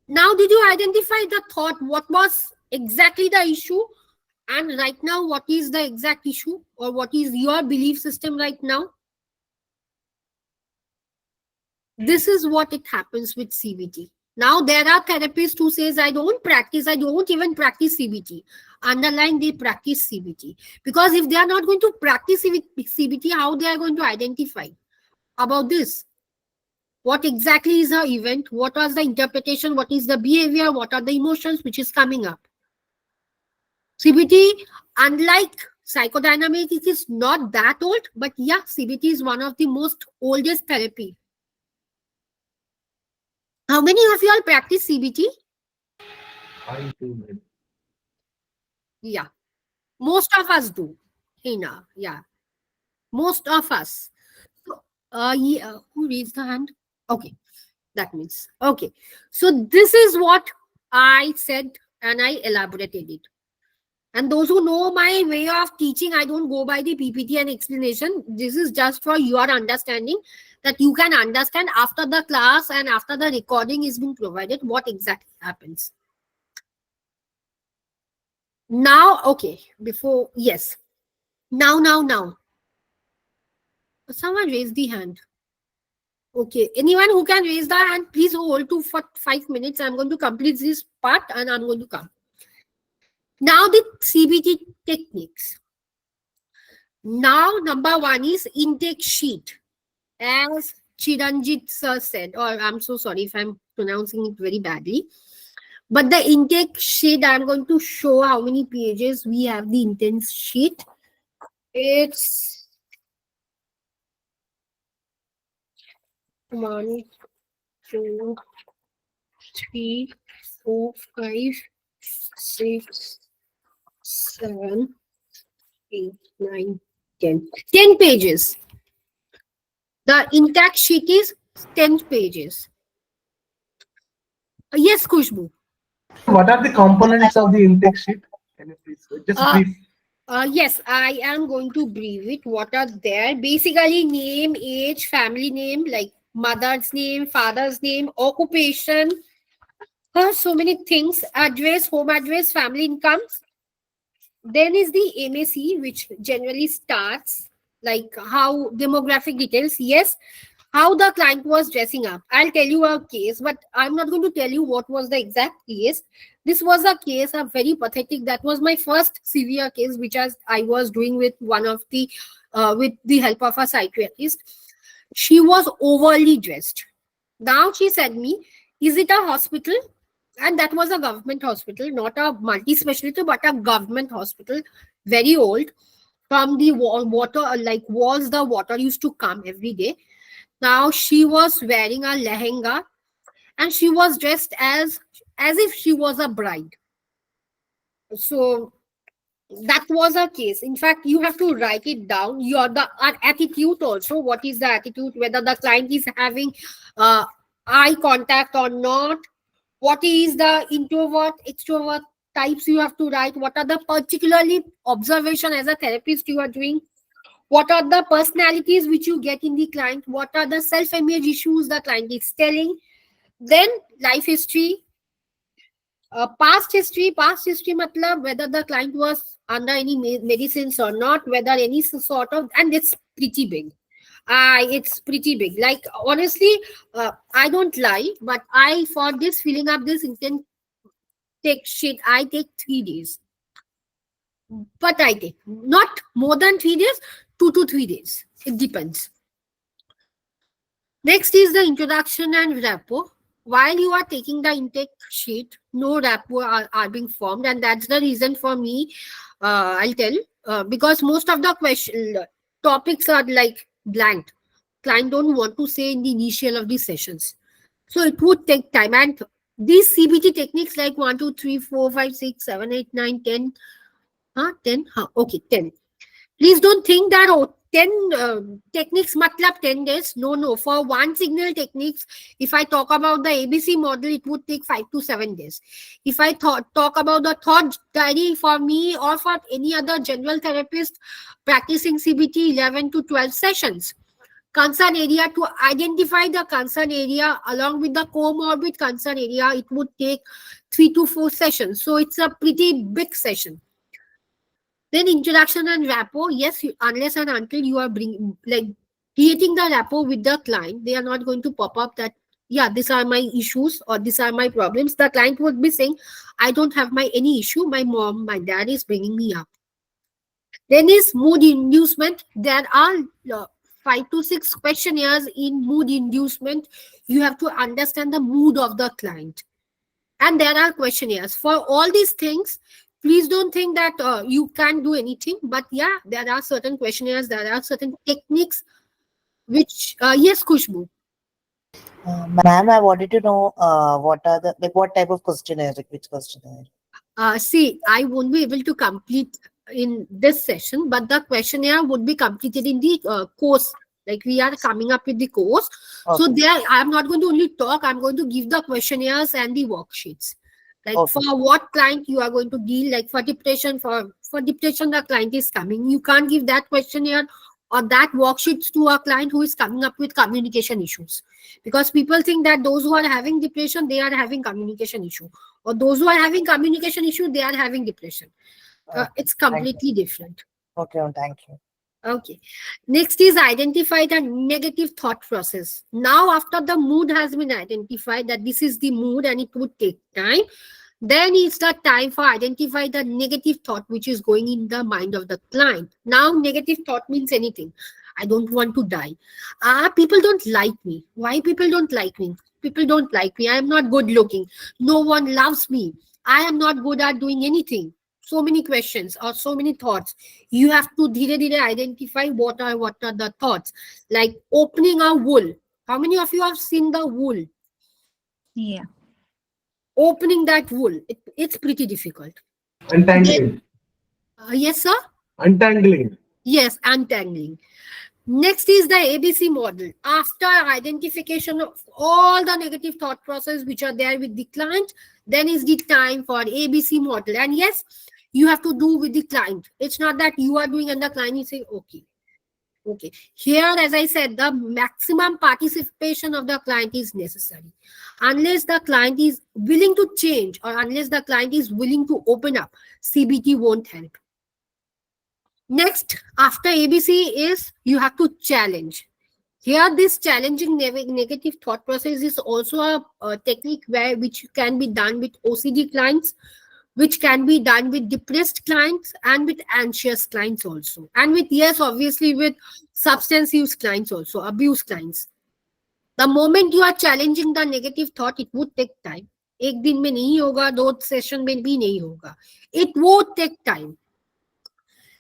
Now did you identify the thought? What was exactly the issue? And right now, what is the exact issue or what is your belief system right now? This is what it happens with CBT. Now there are therapists who says, I don't even practice CBT. Underline, they practice CBT. Because if they are not going to practice CBT, how they are going to identify about this? What exactly is the event? What was the interpretation? What is the behavior? What are the emotions which is coming up? CBT, unlike psychodynamics, it is not that old, but yeah, CBT is one of the most oldest therapy. How many of you all practice CBT? I do. Yeah, most of us do. Hina, yeah, most of us. So, yeah, who raised the hand? Okay, that means okay. So this is what I said, and I elaborated it. And those who know my way of teaching, I don't go by the PPT and explanation. This is just for your understanding, that you can understand after the class and after the recording is being provided what exactly happens. Now, okay, before, yes. Now. Someone raise the hand. Okay, anyone who can raise the hand, please hold to for 5 minutes. I'm going to complete this part and I'm going to come. Now the CBT techniques. Now, number one is intake sheet. As Chiranjit sir said, or I'm so sorry if I'm pronouncing it very badly, but the intake sheet, I'm going to show how many pages we have the intake sheet. It's 1, 2, 3, 4, 5, 6, 7, 8, 9, 10. 10 pages. The intake sheet is 10 pages. Yes, Kushbu. What are the components of the intake sheet? Can you please just brief? Yes, I am going to brief it. What are there? Basically, name, age, family name, like mother's name, father's name, occupation. So many things. Address, home address, family incomes. Then is the MAC, which generally starts like how demographic details. Yes, how the client was dressing up. I'll tell you a case, but I'm not going to tell you what was the exact case. This was a case, a very pathetic. That was my first severe case, which I was doing with one of the, with the help of a psychiatrist. She was overly dressed. Now she said me, "Is it a hospital?" And that was a government hospital, not a multi-specialty, but a government hospital, very old. From the water, like walls, the water used to come every day. Now she was wearing a lehenga and she was dressed as if she was a bride. So that was a case. In fact, you have to write it down. Your the attitude also. What is the attitude? Whether the client is having eye contact or not. What is the introvert, extrovert types you have to write? What are the particularly observation as a therapist you are doing? What are the personalities which you get in the client? What are the self-image issues the client is telling? Then life history, past history matlab whether the client was under any medicines or not, whether any sort of, and it's pretty big. It's pretty big. Like honestly, I don't lie, but for this filling up this intent I take 3 days. But I take not more than 3 days, 2 to 3 days. It depends. Next is the introduction and rapport. While you are taking the intake sheet, no rapport are being formed, and that's the reason for me. I'll tell because most of the topics are like blank. Client don't want to say in the initial of the sessions, so it would take time. And these CBT techniques like 1, 2, 3, 4, 5, 6, 7, 8, 9, 10. 10. Okay, 10. Please don't think that 10 techniques matlab 10 days. No. For one signal techniques, if I talk about the ABC model, it would take 5 to 7 days. If I talk about the thought diary for me or for any other general therapist practicing CBT, 11 to 12 sessions. Concern area, to identify the concern area along with the comorbid concern area, it would take 3 to 4 sessions. So it's a pretty big session. Then introduction and rapport. Yes, unless and until you are creating the rapport with the client, they are not going to pop up that, yeah, these are my issues or these are my problems. The client would be saying, I don't have any issue. My mom, my dad is bringing me up. Then is mood inducement. There are 5 to 6 questionnaires in mood inducement. You have to understand the mood of the client. And there are questionnaires. For all these things, please don't think that you can't do anything. But yeah, there are certain questionnaires, there are certain techniques which, yes, Kushbu. Ma'am, I wanted to know what type of questionnaire, which questionnaire? See, I won't be able to complete in this session, but the questionnaire would be completed in the course. Like we are coming up with the course. Okay. So there, I'm not going to only talk, I'm going to give the questionnaires and the worksheets. Like okay. For what client you are going to deal, like for depression, for depression, the client is coming. You can't give that questionnaire or that worksheets to a client who is coming up with communication issues. Because people think that those who are having depression, they are having communication issue. Or those who are having communication issue, they are having depression. It's completely different. Okay, thank you. Okay. Next is identify the negative thought process. Now, after the mood has been identified that this is the mood and it would take time, Then it's the time for identify the negative thought which is going in the mind of the client. Now, negative thought means anything. I don't want to die. People don't like me. Why people don't like me? People don't like me. I am not good looking. No one loves me. I am not good at doing anything. So many questions or so many thoughts. You have to dhire dhire identify what are the thoughts. Like opening a wool. How many of you have seen the wool? Yeah. Opening that wool, it's pretty difficult. Untangling. Yes, sir? Untangling. Yes, untangling. Next is the ABC model. After identification of all the negative thought process which are there with the client, then is the time for ABC model. And yes, you have to do with the client. It's not that you are doing and the client is saying, okay. Okay. Here, as I said, the maximum participation of the client is necessary. Unless the client is willing to change or unless the client is willing to open up, CBT won't help. Next, after ABC is you have to challenge. Here, this challenging negative thought process is also a technique which can be done with OCD clients, which can be done with depressed clients and with anxious clients also. And with, yes, obviously with substance use clients also, abuse clients. The moment you are challenging the negative thought, it would take time. एक दिन में नहीं होगा, 2 session में भी नहीं होगा. It would take time.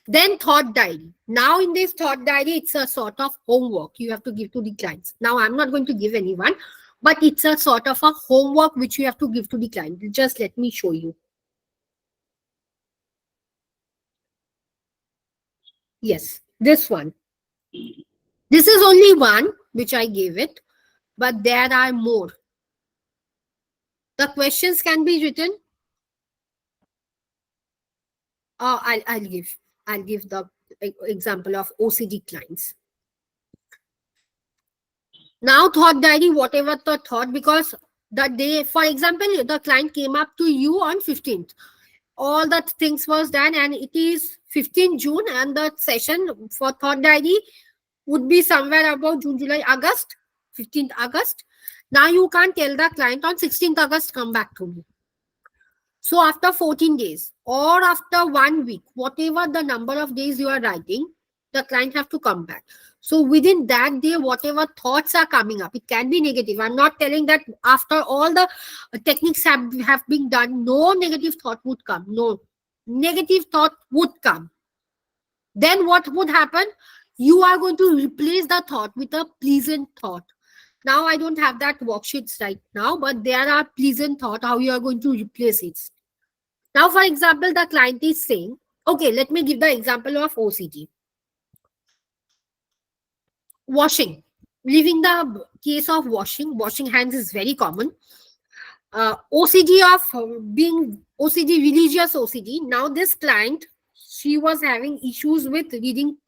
Then thought diary. Now in this thought diary, it's a sort of homework you have to give to the clients. Now I'm not going to give anyone, but it's a sort of a homework which you have to give to the client. Just let me show you. Yes, this one. This is only one which I gave it, but there are more. The questions can be written. I'll give the example of OCD clients. Now thought diary, whatever the thought, because the day, for example, the client came up to you on 15th. All the things was done and it is 15th June and the session for thought diary would be somewhere about June, July, August, 15th August. Now you can't tell the client on 16th August, come back to me. So after 14 days or after 1 week, whatever the number of days you are writing, the client have to come back. So within that day, whatever thoughts are coming up, it can be negative. I'm not telling that after all the techniques have been done, no negative thought would come. No, negative thought would come. Then what would happen? You are going to replace the thought with a pleasant thought. Now I don't have that worksheets right now, but there are pleasant thought how you are going to replace it. Now, for example, the client is saying, okay, let me give the example of OCD. Washing. Leaving the case of washing hands is very common. OCD of being OCD, religious OCD. Now this client, she was having issues with reading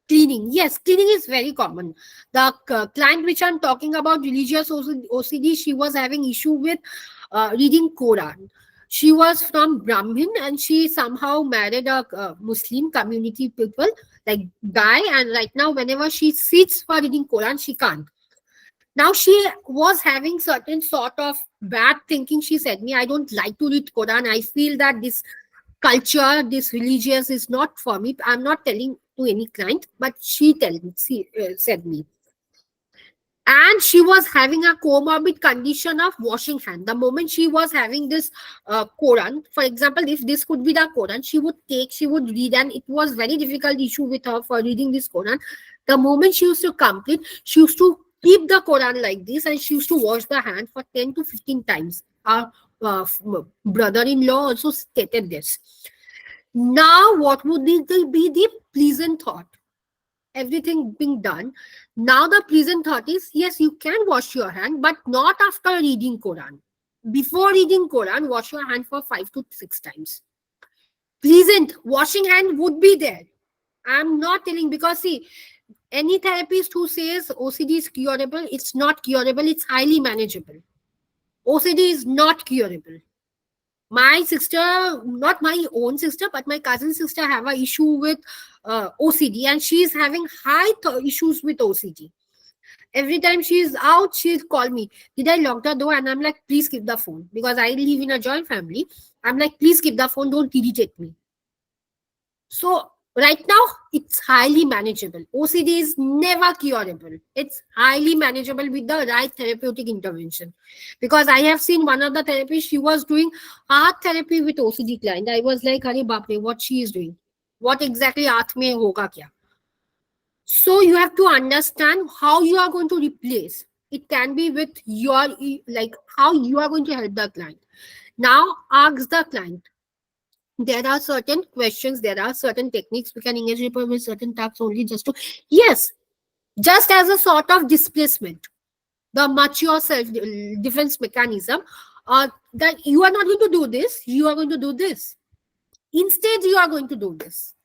cleaning. Yes, cleaning is very common. The client which I'm talking about, religious OCD, she was having issue with reading Quran. She was from Brahmin and she somehow married a Muslim community people, like guy. And right now, whenever she sits for reading Quran, she can't. Now she was having certain sort of bad thinking. She said me, I don't like to read Quran. I feel that this culture, this religious is not for me. I'm not telling to any client, but she said me. And she was having a comorbid condition of washing hand. The moment she was having this Quran, for example, if this could be the Quran, she would read, and it was very difficult issue with her for reading this Quran. The moment she used to complete, she used to keep the Quran like this and she used to wash the hand for 10 to 15 times. Our brother-in-law also stated this. Now, what would be the pleasant thought? Everything being done. Now the pleasant thought is, yes, you can wash your hand, but not after reading Quran. Before reading Quran, wash your hand for 5 to 6 times. Pleasant washing hand would be there. I'm not telling, because see, any therapist who says OCD is curable, it's not curable, it's highly manageable. OCD is not curable. My sister, not my own sister, but my cousin sister have an issue with OCD, and she is having high issues with OCD. Every time she's out, she'll call me. Did I lock the door? And I'm like, please keep the phone. Because I live in a joint family. I'm like, please keep the phone. Don't irritate me. So right now, it's highly manageable. OCD is never curable. It's highly manageable with the right therapeutic intervention. Because I have seen one of the therapists, she was doing art therapy with OCD client. I was like, Hare Bapre, what she is doing? What exactly art mein hoga kya? So you have to understand how you are going to replace. It can be with your, like how you are going to help the client. Now ask the client. There are certain questions, there are certain techniques we can engage people with certain tasks only just to, yes, just as a sort of displacement, the mature self defense mechanism, that you are not going to do this, you are going to do this. Instead, you are going to do this.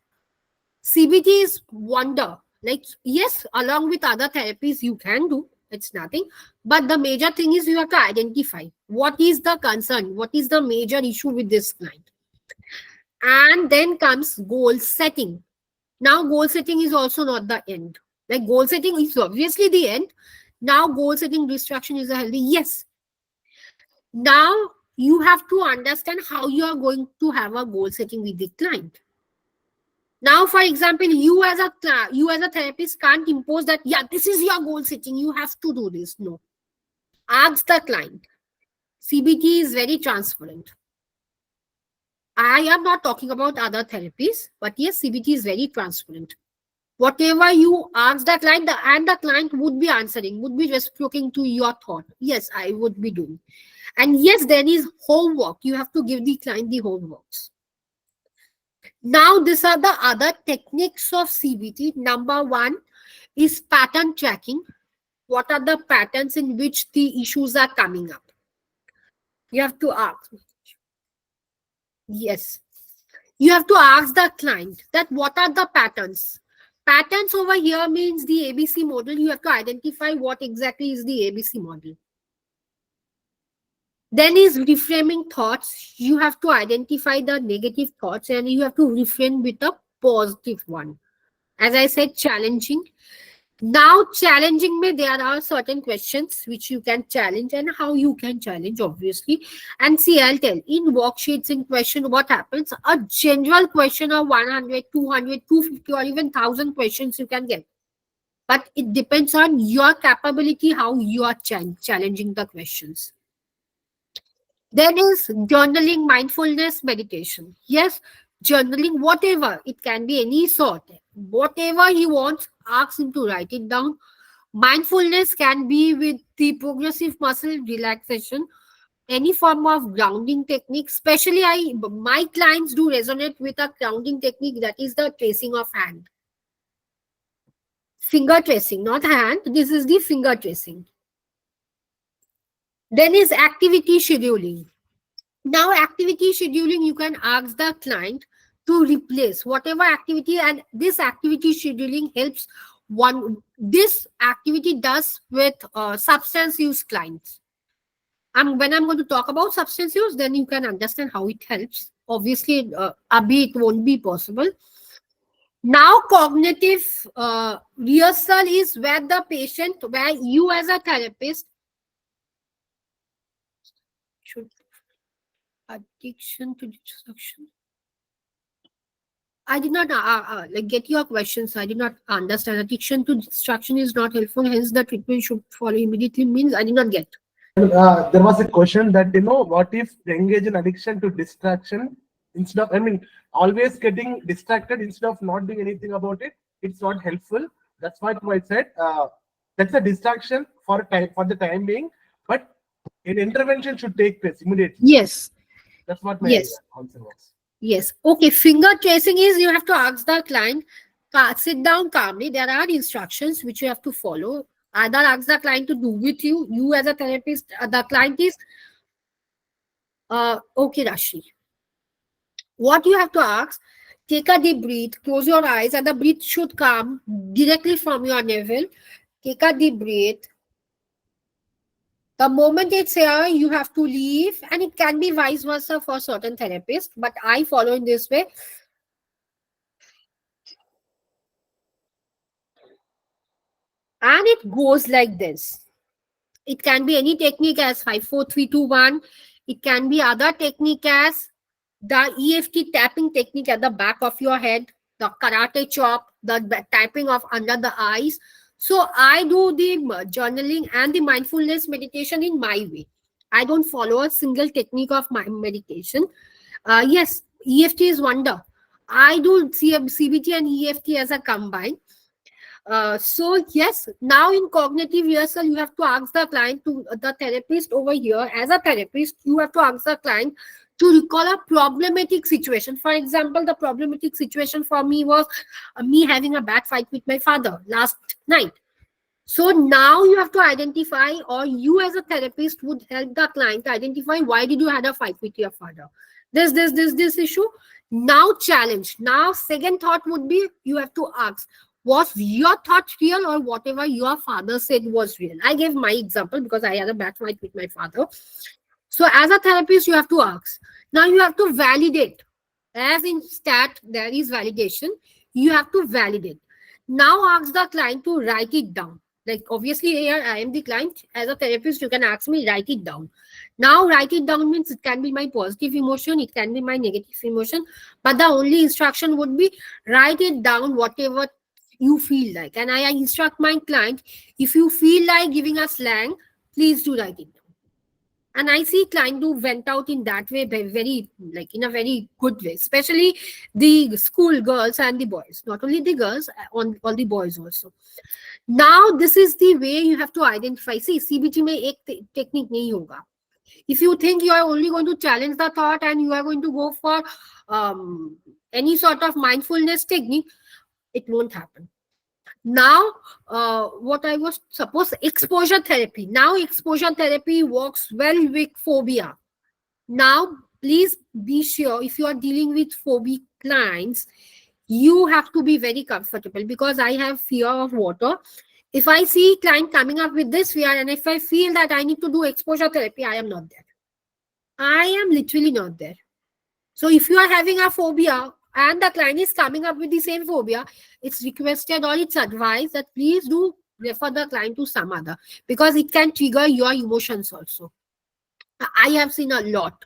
CBT is wonder. Like, yes, along with other therapies you can do, it's nothing. But the major thing is you have to identify what is the concern, what is the major issue with this client. And then comes goal setting. Now, goal setting is also not the end. Like, goal setting is obviously the end. Now, goal setting distraction is a healthy. Yes. Now, you have to understand how you are going to have a goal setting with the client. Now, for example, you as a therapist can't impose that, yeah, this is your goal setting. You have to do this. No. Ask the client. CBT is very transparent. I am not talking about other therapies, but yes, CBT is very transparent. Whatever you ask the client, and the client would be answering, would be reciprocating to your thought. Yes, I would be doing. And yes, there is homework. You have to give the client the homeworks. Now, these are the other techniques of CBT. Number one is pattern tracking. What are the patterns in which the issues are coming up? You have to ask. Yes. You have to ask the client that what are the patterns? Patterns over here means the ABC model. You have to identify what exactly is the ABC model. Then is reframing thoughts. You have to identify the negative thoughts and you have to reframe with a positive one. As I said, challenging. Now, challenging me, there are certain questions which you can challenge and how you can challenge, obviously. And see, I'll tell in worksheets in question what happens. A general question of 100, 200, 250 or even 1,000 questions you can get. But it depends on your capability, how you are challenging the questions. Then is journaling, mindfulness, meditation. Yes, journaling, whatever. It can be any sort. Whatever he wants, ask him to write it down. Mindfulness can be with the progressive muscle relaxation, any form of grounding technique. Especially, my clients do resonate with a grounding technique, that is the tracing of hand. Finger tracing, not hand. This is the finger tracing. Then is activity scheduling. Now, activity scheduling, you can ask the client to replace whatever activity, and this activity scheduling helps this activity does with substance use clients. And when I'm going to talk about substance use, then you can understand how it helps. Obviously, it won't be possible. Now, cognitive rehearsal is where the patient, where you as a therapist should addiction to distraction. I did not like get your questions. I did not understand. Addiction to distraction is not helpful. Hence, the treatment should follow immediately. Means I did not get. There was a question that what if they engage in addiction to distraction instead of always getting distracted instead of not doing anything about it? It's not helpful. That's what I said. That's a distraction for the time being, but an intervention should take place immediately. Yes. That's what my answer was. Yes. Okay. Finger tracing is you have to ask the client, sit down calmly. There are instructions which you have to follow. Either ask the client to do with you. You as a therapist, the client is, okay, Rashi. What you have to ask, take a deep breath, close your eyes, and the breath should come directly from your navel. Take a deep breath. The moment it's here, you have to leave, and it can be vice versa for certain therapists, but I follow in this way. And it goes like this. It can be any technique as 5, 4, 3, 2, 1. It can be other technique as the EFT tapping technique at the back of your head, the karate chop, the tapping of under the eyes. So I do the journaling and the mindfulness meditation in my way. I don't follow a single technique of my meditation. Yes, EFT is wonder. I do CBT and EFT as a combine. So yes, now in cognitive rehearsal, you have to ask the client to the therapist over here. As a therapist, you have to ask the client to recall a problematic situation. For example, the problematic situation for me was me having a bad fight with my father last night. So now you have to identify, or you as a therapist would help the client identify why did you had a fight with your father. This issue. Now challenge. Now second thought would be you have to ask, was your thought real or whatever your father said was real? I gave my example because I had a bad fight with my father. So as a therapist, you have to ask. Now you have to validate. As in stat, there is validation. You have to validate. Now ask the client to write it down. Like obviously here I am the client. As a therapist, you can ask me, write it down. Now write it down means it can be my positive emotion, it can be my negative emotion. But the only instruction would be write it down whatever you feel like. And I instruct my client, if you feel like giving a slang, please do write it down. And I see client who went out in that way, very like in a very good way, especially the school girls and the boys, not only the girls, on all the boys also. Now this is the way you have to identify. See, CBT में एक technique नहीं होगा. If you think you are only going to challenge the thought and you are going to go for any sort of mindfulness technique, it won't happen. Now, what I was supposed, exposure therapy. Now, exposure therapy works well with phobia. Now, please be sure if you are dealing with phobic clients, you have to be very comfortable because I have fear of water. If I see client coming up with this fear and if I feel that I need to do exposure therapy, I am not there. I am literally not there. So if you are having a phobia and the client is coming up with the same phobia, it's requested or it's advised that please do refer the client to some other because it can trigger your emotions also. I have seen a lot.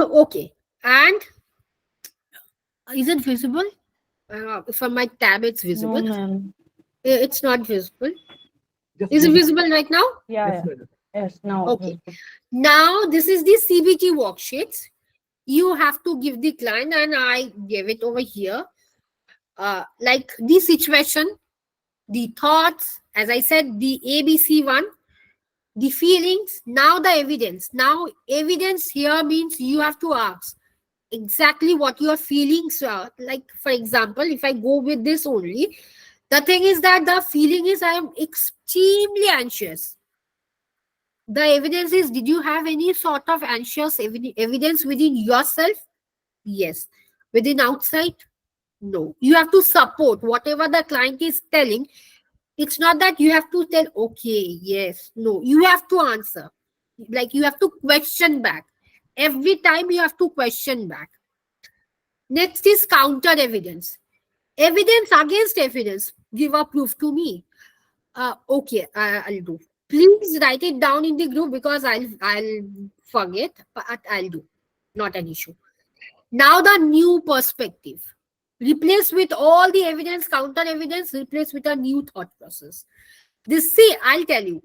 Okay. And is it visible? From my tab, it's visible. No, ma'am. It's not visible. Just Is it move it. visible right now? Yeah, Yes, yeah. madam. Yes, now. Okay. Now, this is the CBT worksheets. You have to give the client, and I gave it over here. Like the situation, the thoughts, as I said, the ABC one, the feelings, now the evidence. Now, evidence here means you have to ask exactly what your feelings are. Like, for example, if I go with this only, the thing is that the feeling is I am extremely anxious. The evidence is, did you have any sort of anxious evidence within yourself? Yes. Within outside? No. You have to support whatever the client is telling. It's not that you have to tell, okay, yes, no. You have to answer. Like you have to question back. Every time you have to question back. Next is counter evidence. Evidence against evidence. Give a proof to me. Okay, I'll do. Please write it down in the group because I'll forget, but I'll do. Not an issue. Now the new perspective. Replace with all the evidence, counter evidence, replace with a new thought process. This, see, I'll tell you.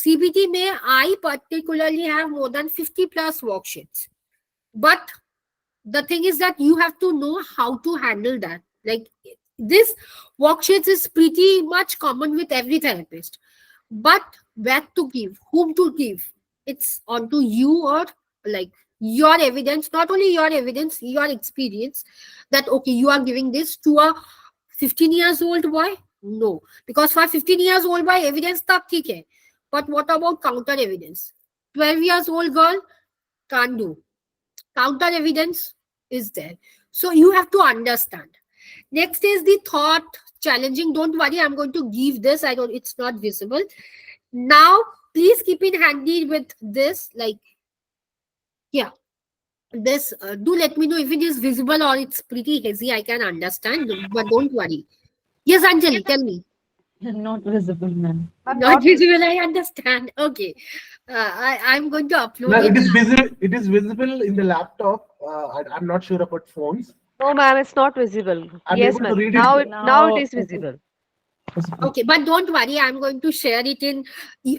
CBT may I particularly have more than 50 plus worksheets. But the thing is that you have to know how to handle that. Like this worksheets is pretty much common with every therapist. But where to give, whom to give, it's onto you or like your evidence, not only your evidence, your experience that, okay, you are giving this to a 15 years old boy. No, because for 15 years old boy, evidence tak theek hai. But what about counter evidence? 12 years old girl can't do. Counter evidence is there. So you have to understand. Next is the thought challenging. Don't worry, I'm going to give this. It's not visible. Now, please keep it handy with this. Like, yeah, this, do let me know if it is visible or it's pretty hazy. I can understand, but don't worry. Yes, Anjali, tell me. Not visible, ma'am. Not visible, I understand. Okay. I'm going to upload Now it. it is visible. It is visible in the laptop. I'm not sure about phones. No, ma'am, it's not visible. I'm Yes, able to ma'am. read Now it. it is visible. Okay, but don't worry, I'm going to share it in,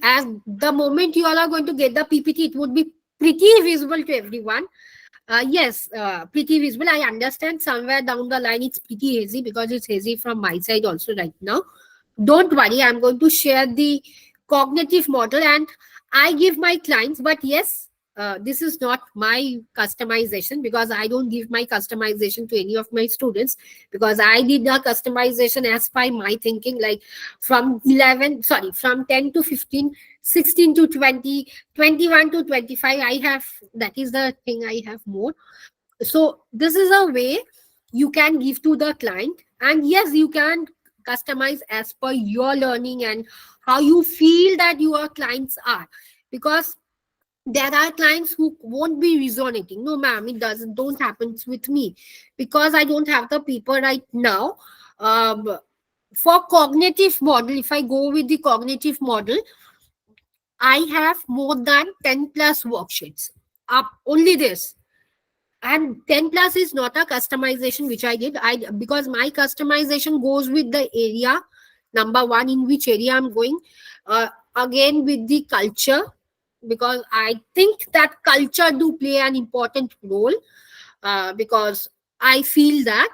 as the moment you all are going to get the PPT, it would be pretty visible to everyone. Yes, pretty visible. I understand somewhere down the line it's pretty hazy because it's hazy from my side also right now. Don't worry, I'm going to share the cognitive model and I give my clients, but yes, this is not my customization because I don't give my customization to any of my students because I did the customization as by my thinking, like from 11, sorry, from 10 to 15, 16 to 20, 21 to 25. I have, that is the thing I have more. So this is a way you can give to the client, and yes, you can customize as per your learning and how you feel that your clients are, because there are clients who won't be resonating. No ma'am, it doesn't, don't happen with me because I don't have the people right now. For cognitive model, if I go with the cognitive model, I have more than 10 plus worksheets up, only this. And 10 plus is not a customization which I did. Because my customization goes with the area, number one, in which area I'm going. Again with the culture, because I think that culture do play an important role, because I feel that,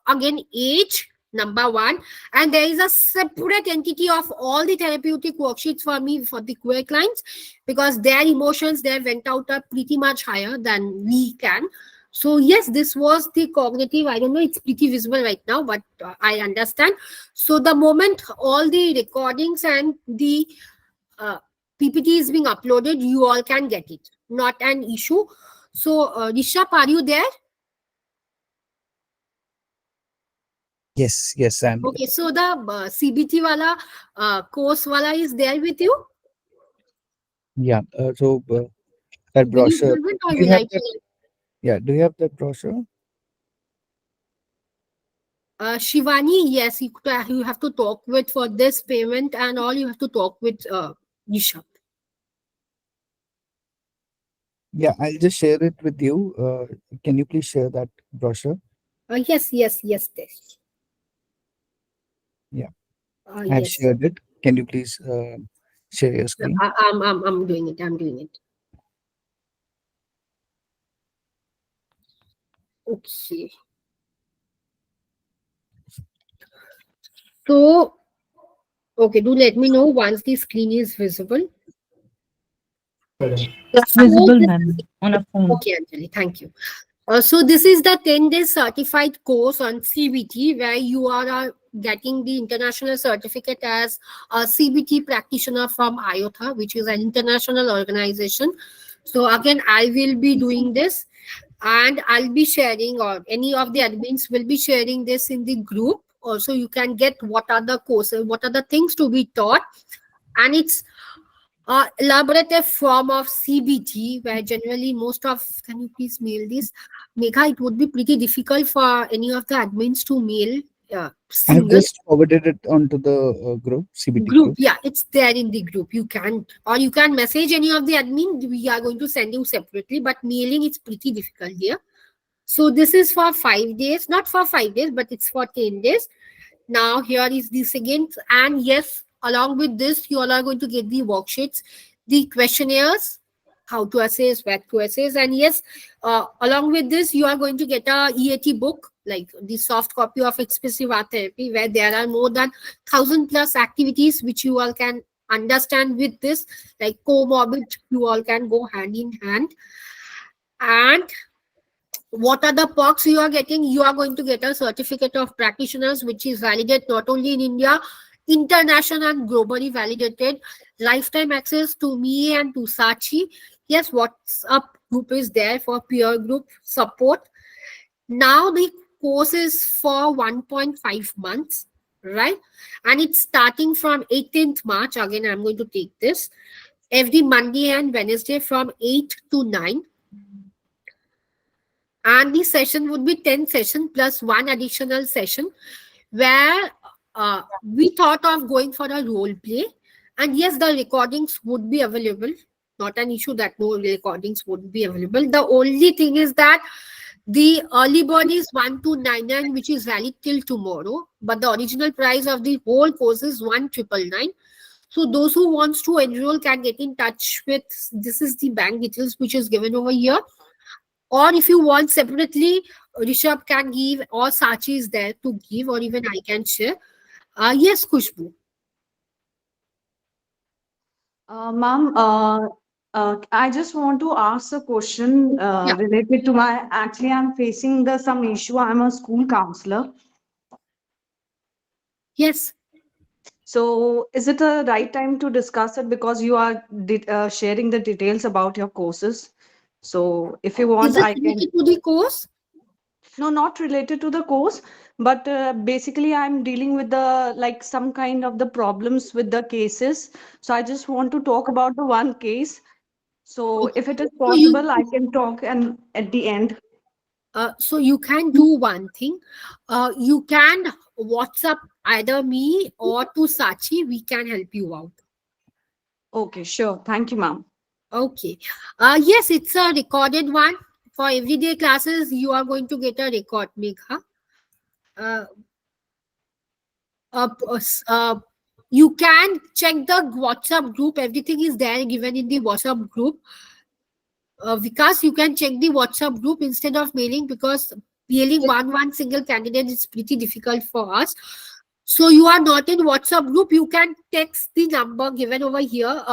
again, age, number one, and there is a separate entity of all the therapeutic worksheets for me for the queer clients, because their emotions, they went out are pretty much higher than we can. So yes, this was the cognitive. I don't know, it's pretty visible right now, but I understand. So the moment all the recordings and the PPT is being uploaded, you all can get it, not an issue. So Rishabh, are you there? Yes, I'm there. Okay, so the CBT wala course wala is there with you? Yeah. That Will you brochure. give it or Do you will have I? that? Yeah. Do you have that brochure? Shivani, yes, you have to talk with for this payment and all. You have to talk with Nisha. Yeah, I'll just share it with you. Can you please share that brochure? Yes, yes, yes, this. Yeah, I've Yes. shared it. Can you please share your screen? I'm doing it. I'm doing it. Okay. So, okay, do let me know once the screen is visible. It's So visible, ma'am, on a phone. okay, Anjali, thank you. So this is the 10-day certified course on CBT where you are getting the international certificate as a CBT practitioner from IOTA, which is an international organization. So again, I will be doing this and I'll be sharing, or any of the admins will be sharing this in the group. Also, you can get what are the courses, what are the things to be taught. And it's elaborative form of CBT, where generally most of, can you please mail this? Megha, it would be pretty difficult for any of the admins to mail I've single just forwarded it onto the group, CBT group. group. Yeah, it's there in the group. You can, or you can message any of the admin. We are going to send you separately, but mailing it's pretty difficult here. So this is for 5 days, not for 5 days, but it's for 10 days. Now here is the second, and yes, along with this, you all are going to get the worksheets, the questionnaires, how to assess, where to assess, and yes, along with this, you are going to get a EAT book, like the soft copy of expressive art therapy, where there are more than 1,000 plus activities which you all can understand with this, like comorbid, you all can go hand in hand. And what are the perks you are getting? You are going to get a certificate of practitioners, which is validated not only in India, international and globally validated. Lifetime access to me and to Sachi. Yes, WhatsApp group is there for peer group support. Now the course is for 1.5 months, right? And it's starting from 18th March. Again, I'm going to take this every Monday and Wednesday from 8 to 9. And the session would be 10 session plus one additional session, where we thought of going for a role play, and yes, the recordings would be available. Not an issue that no recordings would be available. The only thing is that the early bird is 1299, which is valid till tomorrow, but the original price of the whole course is 1999. So those who wants to enroll can get in touch with, this is the bank details which is given over here. Or if you want separately, Rishabh can give, or Sachi is there to give, or even I can share. Yes, Kushbu. Ma'am, I just want to ask a question Yeah. related to my. Actually, I'm facing some issue. I'm a school counselor. Yes. So, is it a right time to discuss it because you are sharing the details about your courses? So, if you Is want, it I can. related to the course? No, not related to the course, but basically, I'm dealing with some kind of the problems with the cases. So, I just want to talk about the one case. So, Okay. if it is So you, possible, I can talk and at the end. so you can do one thing. You can WhatsApp either me or to Sachi. We can help you out. Okay, sure. Thank you, ma'am. Okay. Yes, it's a recorded one. For everyday classes, you are going to get a record, Megha. Uh, you can check the WhatsApp group. Everything is there given in the WhatsApp group. Vikas, you can check the WhatsApp group instead of mailing, because mailing one single candidate is pretty difficult for us. So you are not in WhatsApp group. You can text the number given over here.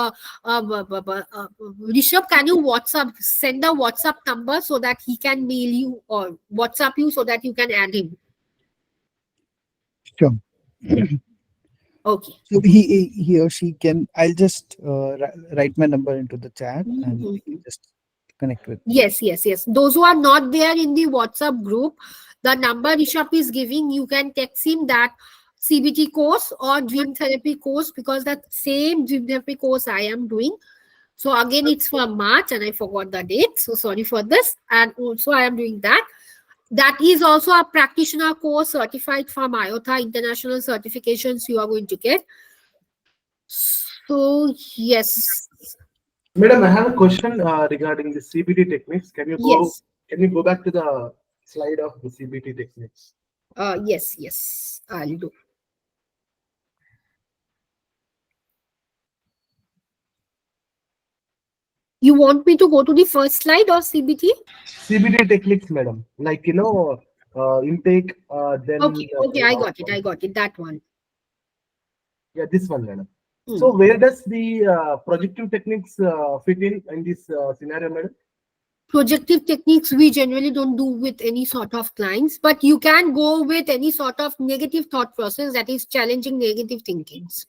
Rishabh, can you send the WhatsApp number so that he can mail you or WhatsApp you so that you can add him? Sure. Okay. So he or she can. I'll just write my number into the chat and he can just connect with me. Yes. Those who are not there in the WhatsApp group, the number Rishabh is giving, you can text him that CBT course or dream therapy course, because that same dream therapy course I am doing. So again, it's for March and I forgot the date. So sorry for this. And also I am doing that. That is also a practitioner course certified from IOTA international certifications you are going to get. So yes. Madam, I have a question regarding the CBT techniques. Yes. Can you go back to the slide of the CBT techniques? Yes, I'll do. You want me to go to the first slide or CBT? CBT techniques, madam. Like, intake, then. Okay, I got it. That one. Yeah, this one, madam. So where does the projective techniques fit in this scenario, madam? Projective techniques we generally don't do with any sort of clients, but you can go with any sort of negative thought process, that is challenging negative thinkings.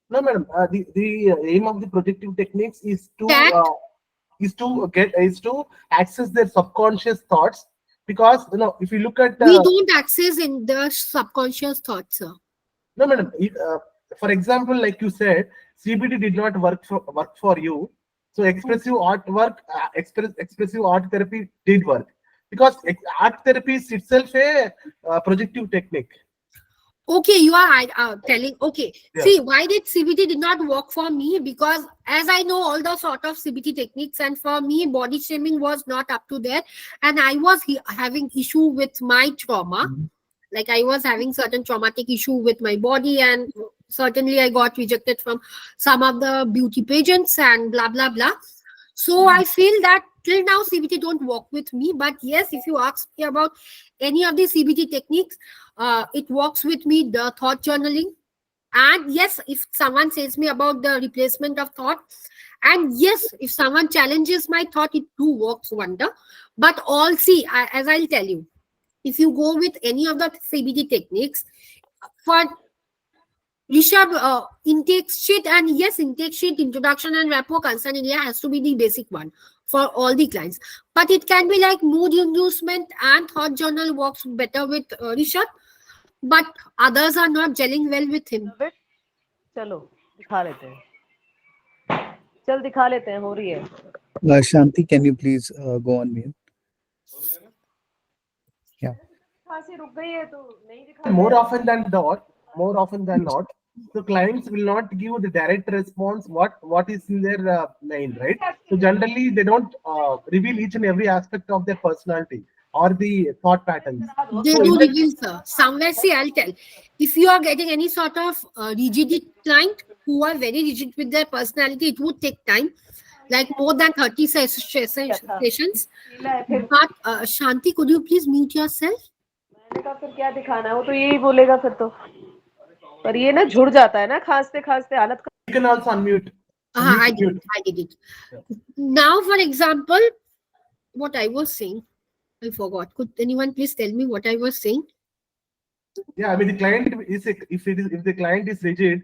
No, madam. The aim of the projective techniques is to access their subconscious thoughts, because if you look at we don't access in the subconscious thoughts, sir. No, madam. For example, like you said, CBT did not work for you. So expressive art therapy did work, because art therapy is itself a projective technique. Okay, you are telling. Okay, Yeah. see, why did CBT did not work for me? Because as I know all the sort of CBT techniques, and for me, body shaming was not up to there, and I was having issue with my trauma. Like I was having certain traumatic issue with my body, and certainly I got rejected from some of the beauty pageants and blah blah blah. So I feel that till now CBT don't work with me. But yes, if you ask me about any of the CBT techniques, it works with me. The thought journaling, and yes, if someone says me about the replacement of thought, and yes, if someone challenges my thought, it do works wonder. But all see, as I'll tell you, if you go with any of the CBT techniques, for Rishabh, intake sheet, and yes, intake sheet, introduction and rapport concern area has to be the basic one for all the clients. But it can be like mood inducement and thought journal works better with Rishabh, but others are not gelling well with him. चलो दिखा लेते हैं चल दिखा लेते हैं हो रही है Shanti, can you please go on mute? Yeah. More often than not, more often than not. So clients will not give the direct response what is in their mind, right? So generally they don't reveal each and every aspect of their personality or the thought patterns. They So do in that, reveal, sir. Somewhere, see, I'll tell. If you are getting any sort of rigid client who are very rigid with their personality, it would take time, like more than 30 sessions. But Shanti, could you please mute yourself? मैंने कहा फिर क्या दिखाना है, वो तो यही बोलेगा फिर तो। पर ये ना झुड़ जाता है ना, खांसते खांसते हालत। you can also unmute. I did it. I did it. Now, for example, what I was saying, I forgot. Could anyone please tell me what I was saying? Yeah, I mean the client is if the client is rigid.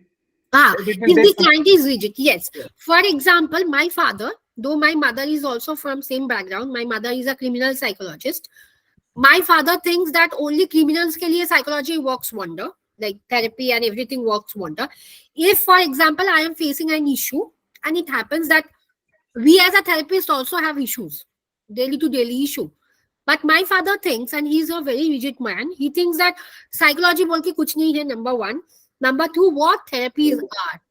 If the client is rigid, yes. For example, my father, though my mother is also from same background, my mother is a criminal psychologist. My father thinks that only criminals ke liye psychology works wonder, like therapy and everything works wonder. If, for example, I am facing an issue and it happens that we as a therapist also have issues, daily to daily issue. But my father thinks, and he's a very rigid man, he thinks that psychology bol ke kuch nahi hai, number one. Number two, what therapies are.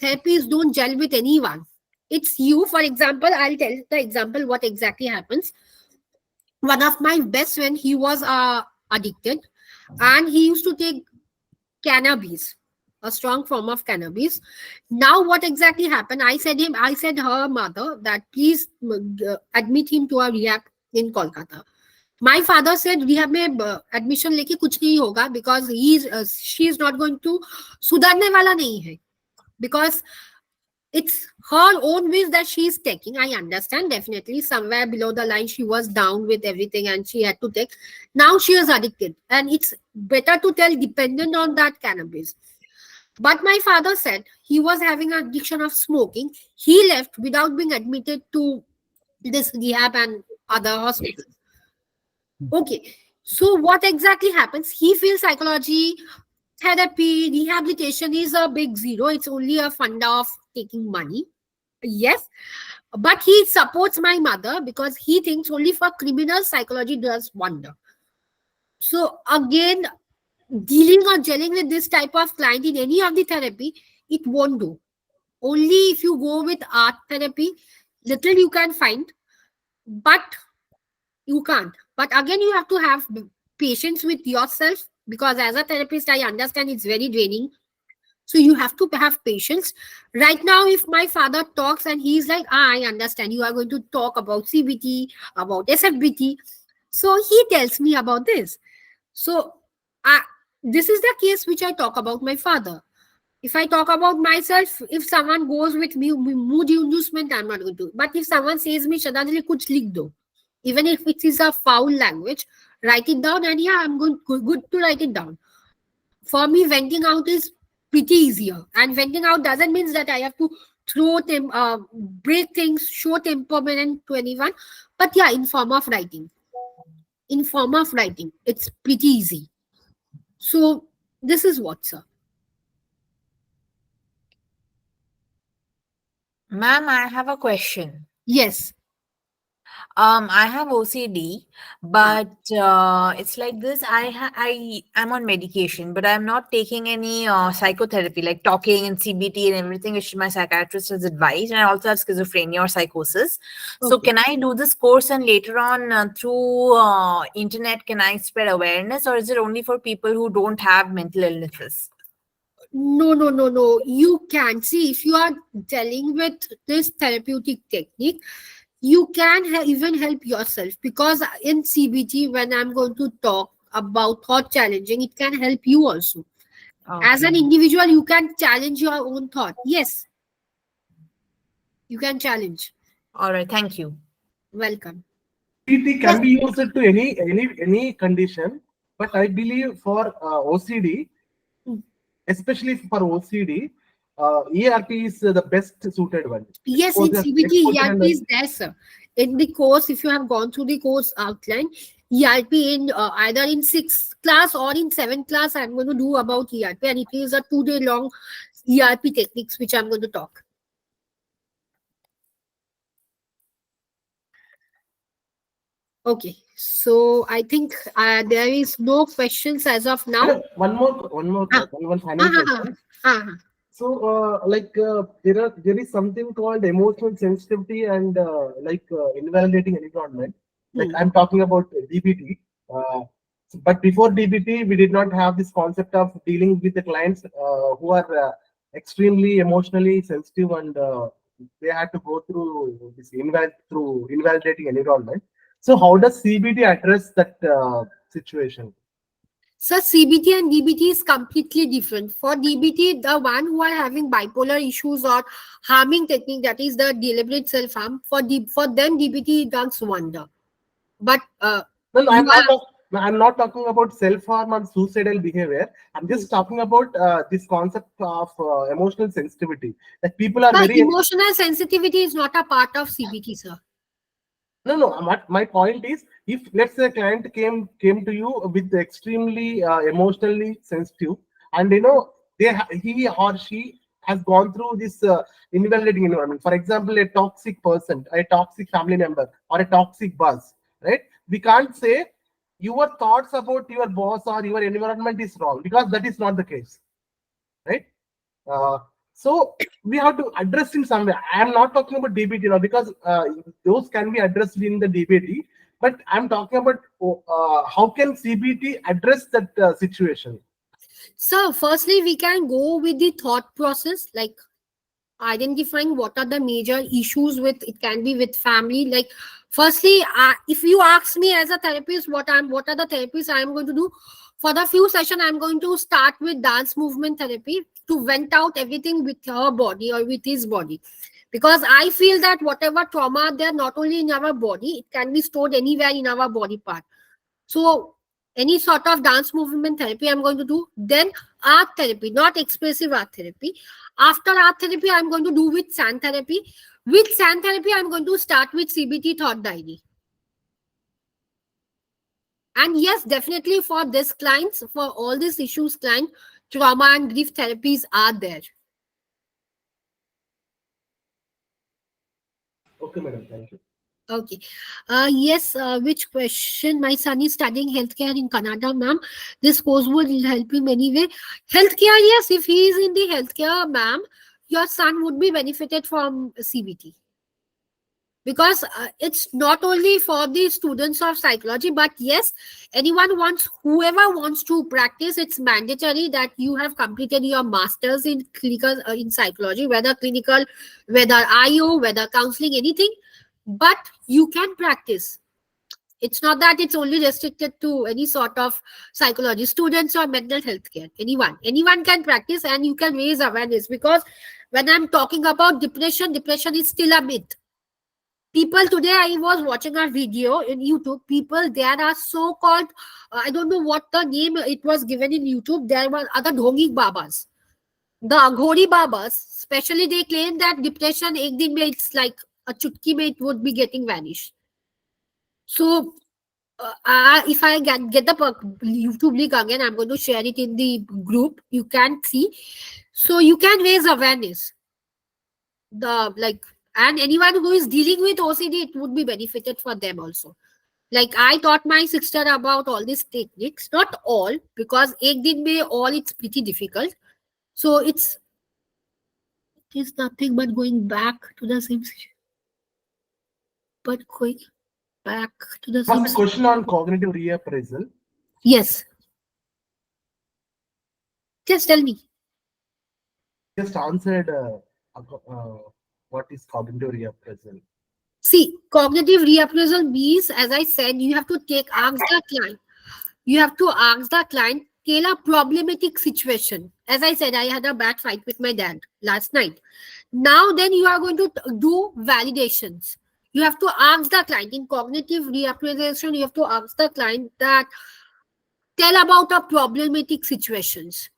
Therapies don't gel with anyone. It's you. For example, I'll tell the example what exactly happens. One of my best friend, he was addicted, and he used to take cannabis, a strong form of cannabis. Now, what exactly happened? I said her mother that please admit him to a rehab in Kolkata. My father said rehab में admission लेके कुछ नहीं होगा because she is not going to सुधरने वाला नहीं है, because it's her own wish that she is taking. I understand, definitely somewhere below the line she was down with everything and she had to take. Now she is addicted and it's better to tell dependent on that cannabis. But my father said he was having an addiction of smoking. He left without being admitted to this rehab and other hospitals. Okay, so what exactly happens? He feels psychology, therapy, rehabilitation is a big zero. It's only a fund of taking money. Yes, but he supports my mother because he thinks only for criminal psychology does wonder. So again, dealing or gelling with this type of client in any of the therapy, it won't do. Only if you go with art therapy, little you can find, but you can't. But again, you have to have patience with yourself, because as a therapist, I understand it's very draining. So you have to have patience. Right now, if my father talks and he's like, I understand you are going to talk about CBT, about SFBT. So he tells me about this. So this is the case which I talk about my father. If I talk about myself, if someone goes with me, mood inducement, I'm not going to. But if someone says me, Shradhanjali, kuch likh do. Even if it is a foul language, write it down, and yeah, I'm good to write it down. For me, venting out is pretty easier. And venting out doesn't mean that I have to break things, show temperament to anyone. But yeah, in form of writing. In form of writing, it's pretty easy. So this is what, sir. Ma'am, I have a question. Yes. I have OCD, but it's like this. I am on medication, but I'm not taking any psychotherapy like talking and CBT and everything, which my psychiatrist has advised. And I also have schizophrenia or psychosis. So Okay. can I do this course and later on through internet can I spread awareness, or is it only for people who don't have mental illnesses? No. You can see if you are dealing with this therapeutic technique, you can even help yourself, because in CBT, when I'm going to talk about thought challenging, it can help you also. As an individual, you can challenge your own thought. Yes, you can challenge. All right, thank you. Welcome. CBT can be used to any condition, but I believe for OCD, especially for OCD, ERP is the best suited one. Yes, in CBT, ERP is there, sir. In the course, if you have gone through the course outline, ERP in either in 6th class or in 7th class, I'm going to do about ERP, and it is a 2-day long ERP techniques which I'm going to talk. Okay, So I think there is no questions as of now. Madam, one final question. So, there is something called emotional sensitivity and invalidating environment. Like I'm talking about DBT. But before DBT, we did not have this concept of dealing with the clients who are extremely emotionally sensitive, and they had to go through this through invalidating environment. So, how does CBT address that situation? So CBT and DBT is completely different. For DBT, the one who are having bipolar issues or harming technique, that is the deliberate self-harm, for them DBT does wonder. But No, I'm not talking about self-harm and suicidal behavior. I'm just talking about this concept of emotional sensitivity. Like people are very emotional sensitivity is not a part of CBT, sir. No. My point is, if let's say a client came to you with extremely emotionally sensitive, and he or she has gone through this invalidating environment. For example, a toxic person, a toxic family member, or a toxic boss, right? We can't say your thoughts about your boss or your environment is wrong, because that is not the case, right? So we have to address in some way. I am not talking about DBT now, because those can be addressed in the DBT. But I'm talking about how can CBT address that situation. So firstly, we can go with the thought process, like identifying what are the major issues with it. Can be with family. Like firstly, if you ask me as a therapist what are the therapies I'm going to do for the few session, I'm going to start with dance movement therapy to vent out everything with her body or with his body, because I feel that whatever trauma there, not only in our body, it can be stored anywhere in our body part. So any sort of dance movement therapy I'm going to do. Then art therapy, not expressive art therapy. After art therapy, I'm going to do with sand therapy. With sand therapy, I'm going to start with CBT thought diary. And yes, definitely for this clients, for all these issues, client, trauma and grief therapies are there. Okay, madam. Thank you. Okay. Yes, which question? My son is studying healthcare in Canada, ma'am. This course would help him anyway. Healthcare, yes, if he is in the healthcare, ma'am, your son would be benefited from CBT. Because it's not only for the students of psychology, but yes, whoever wants to practice, it's mandatory that you have completed your masters in clinical in psychology, whether clinical, whether IO, whether counseling, anything. But you can practice. It's not that it's only restricted to any sort of psychology students or mental health care. Anyone can practice, and you can raise awareness, because when I'm talking about depression is still a myth. People today, I was watching a video in YouTube. People there are so called, I don't know what the name it was given in YouTube. There were other dhongi babas, the Aghori babas. Especially, they claim that depression, ek din mein, it's like a chutki mein, it would be getting vanished. So, if I get the YouTube link again, I'm going to share it in the group. You can see. So you can raise awareness. And anyone who is dealing with OCD, it would be benefited for them also. Like I taught my sister about all these techniques, not all, because ek din mein all it's pretty difficult. So it is nothing but going back to the same situation. But going back to the same First question on cognitive reappraisal. Yes. Just tell me. Just answered what is cognitive reappraisal. See, cognitive reappraisal means, as I said, you have to ask the client. You have to ask the client, tell a problematic situation. As I said, I had a bad fight with my dad last night. Now then you are going to do validations. You have to ask the client. In cognitive reappraisal, you have to ask the client that tell about a problematic situations.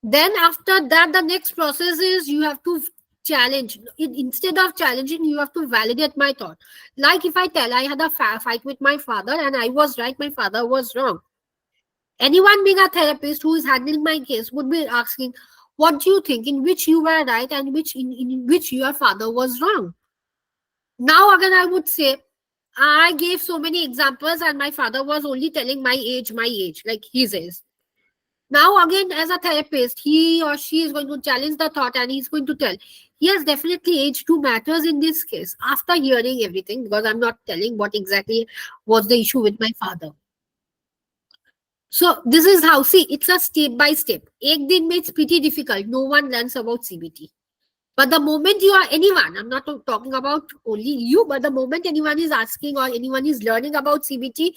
Then after that, the next process is you have to challenge. Instead of challenging, you have to validate my thought. Like if I tell I had a fight with my father and I was right, my father was wrong. Anyone being a therapist who is handling my case would be asking, what do you think in which you were right and in which your father was wrong? Now again, I would say, I gave so many examples, and my father was only telling my age, like his age. Now, again, as a therapist, he or she is going to challenge the thought and he's going to tell, yes, definitely age too matters in this case. After hearing everything, because I'm not telling what exactly was the issue with my father. So, this is how, see, it's a step by step. Ek din means pretty difficult. No one learns about CBT. But the moment you are anyone, I'm not talking about only you, but the moment anyone is asking or anyone is learning about CBT,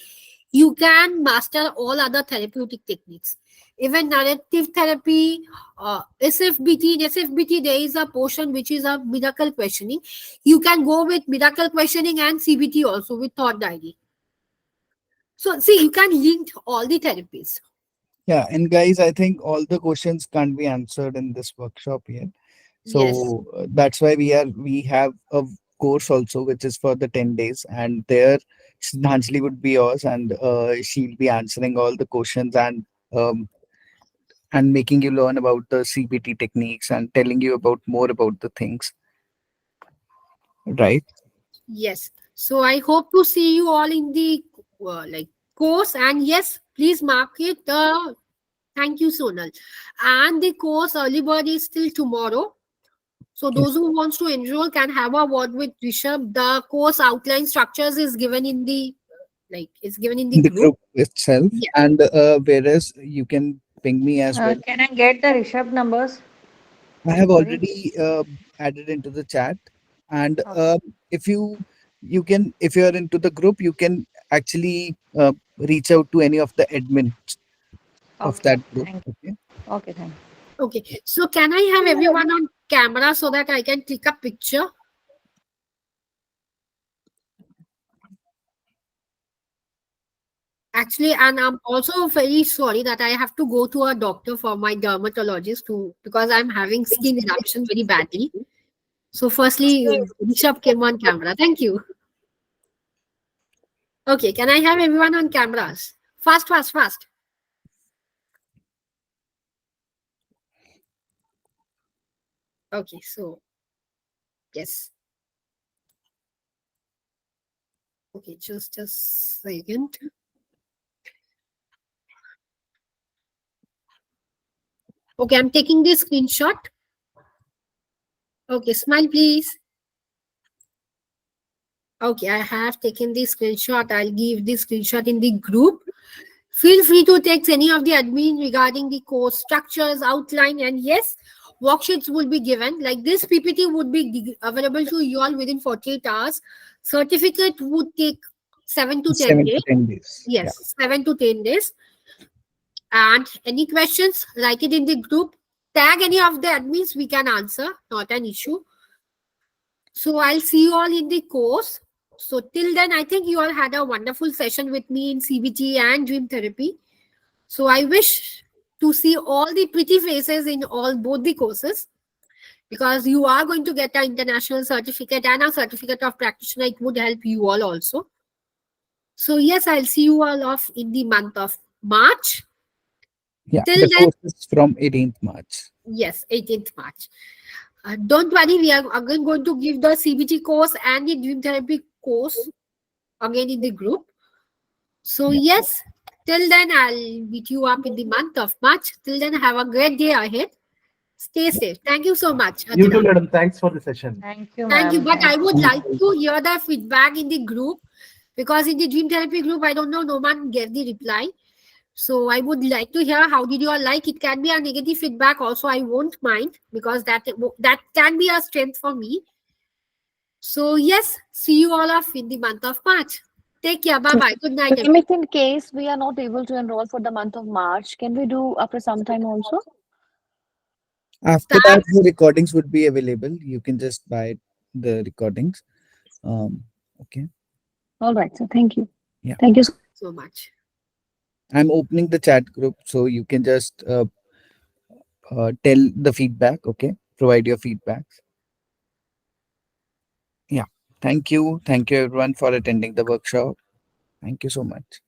you can master all other therapeutic techniques. Even narrative therapy, SFBT. In SFBT, there is a portion which is a miracle questioning. You can go with miracle questioning and CBT also with thought diary. So, see, you can link all the therapies. Yeah, and guys, I think all the questions can't be answered in this workshop yet. Yes. So that's why we have a course also, which is for the 10 days, and there Sradhanjali would be yours, and she'll be answering all the questions um, and making you learn about the CBT techniques and telling you about more about the things, right? Yes. So I hope to see you all in the course. And yes, please mark it. Thank you, Sonal. And the course early bird is till tomorrow. So Yes, those who wants to enroll can have a word with Rishabh. The course outline structures is given in the it's given in the in the group. group itself, Yeah. and whereas you can ping me as well. Can I get the Rishabh numbers? I have Sorry. already added into the chat, and Okay. if you can, if you are into the group, you can actually reach out to any of the admins of Okay. that group. Thank Okay. you. Okay, thank you. Okay. So can I have everyone on camera so that I can click a picture? Actually, and I'm also very sorry that I have to go to a doctor for my dermatologist too because I'm having skin eruption very badly. So, firstly, Rishabh came on camera. Thank you. Okay, can I have everyone on cameras? Fast, fast, fast. Okay, so yes. Okay, just a second. Okay, I'm taking this screenshot. Okay, smile, please. Okay, I have taken this screenshot. I'll give this screenshot in the group. Feel free to text any of the admin regarding the course structures, outline, and yes, worksheets will be given. Like this PPT would be available to you all within 48 hours. Certificate would take 7 to 10 7 days. to 10 days. Yeah. Yes, 7 to 10 days. And any questions, write it in the group. Tag any of the admins, we can answer, not an issue. So I'll see you all in the course. So till then, I think you all had a wonderful session with me in CBT and dream therapy. So I wish to see all the pretty faces in all both the courses because you are going to get an international certificate and a certificate of practitioner. It would help you all also. So yes, I'll see you all off in the month of March. Yeah. Till The then, course is from 18th March. yes, 18th March. Don't worry, we are again going to give the CBT course and the dream therapy course again in the group. So Yeah. yes, till then I'll meet you up in the month of March. Till then, have a great day ahead. Stay safe. Thank you so much, You too, Adila. madam. Thanks for the session. Thank you, Thank you. ma'am. But Thank I you. would like to hear the feedback in the group because in the dream therapy group, I don't know, no one gave the reply. So I would like to hear how did you all like. It can be a negative feedback also. I won't mind because that can be a strength for me. So yes, see you all off in the month of March. Take care. Bye bye. Good night, Ma'am, everyone. if in case we are not able to enroll for the month of March, can we do after some time also? After Start. that, the recordings would be available. You can just buy the recordings. Okay. All right, so thank you. Yeah. Thank you so So much. I'm opening the chat group so you can just tell the feedback. Okay. Provide your feedbacks. Yeah. Thank you. Thank you everyone for attending the workshop. Thank you so much.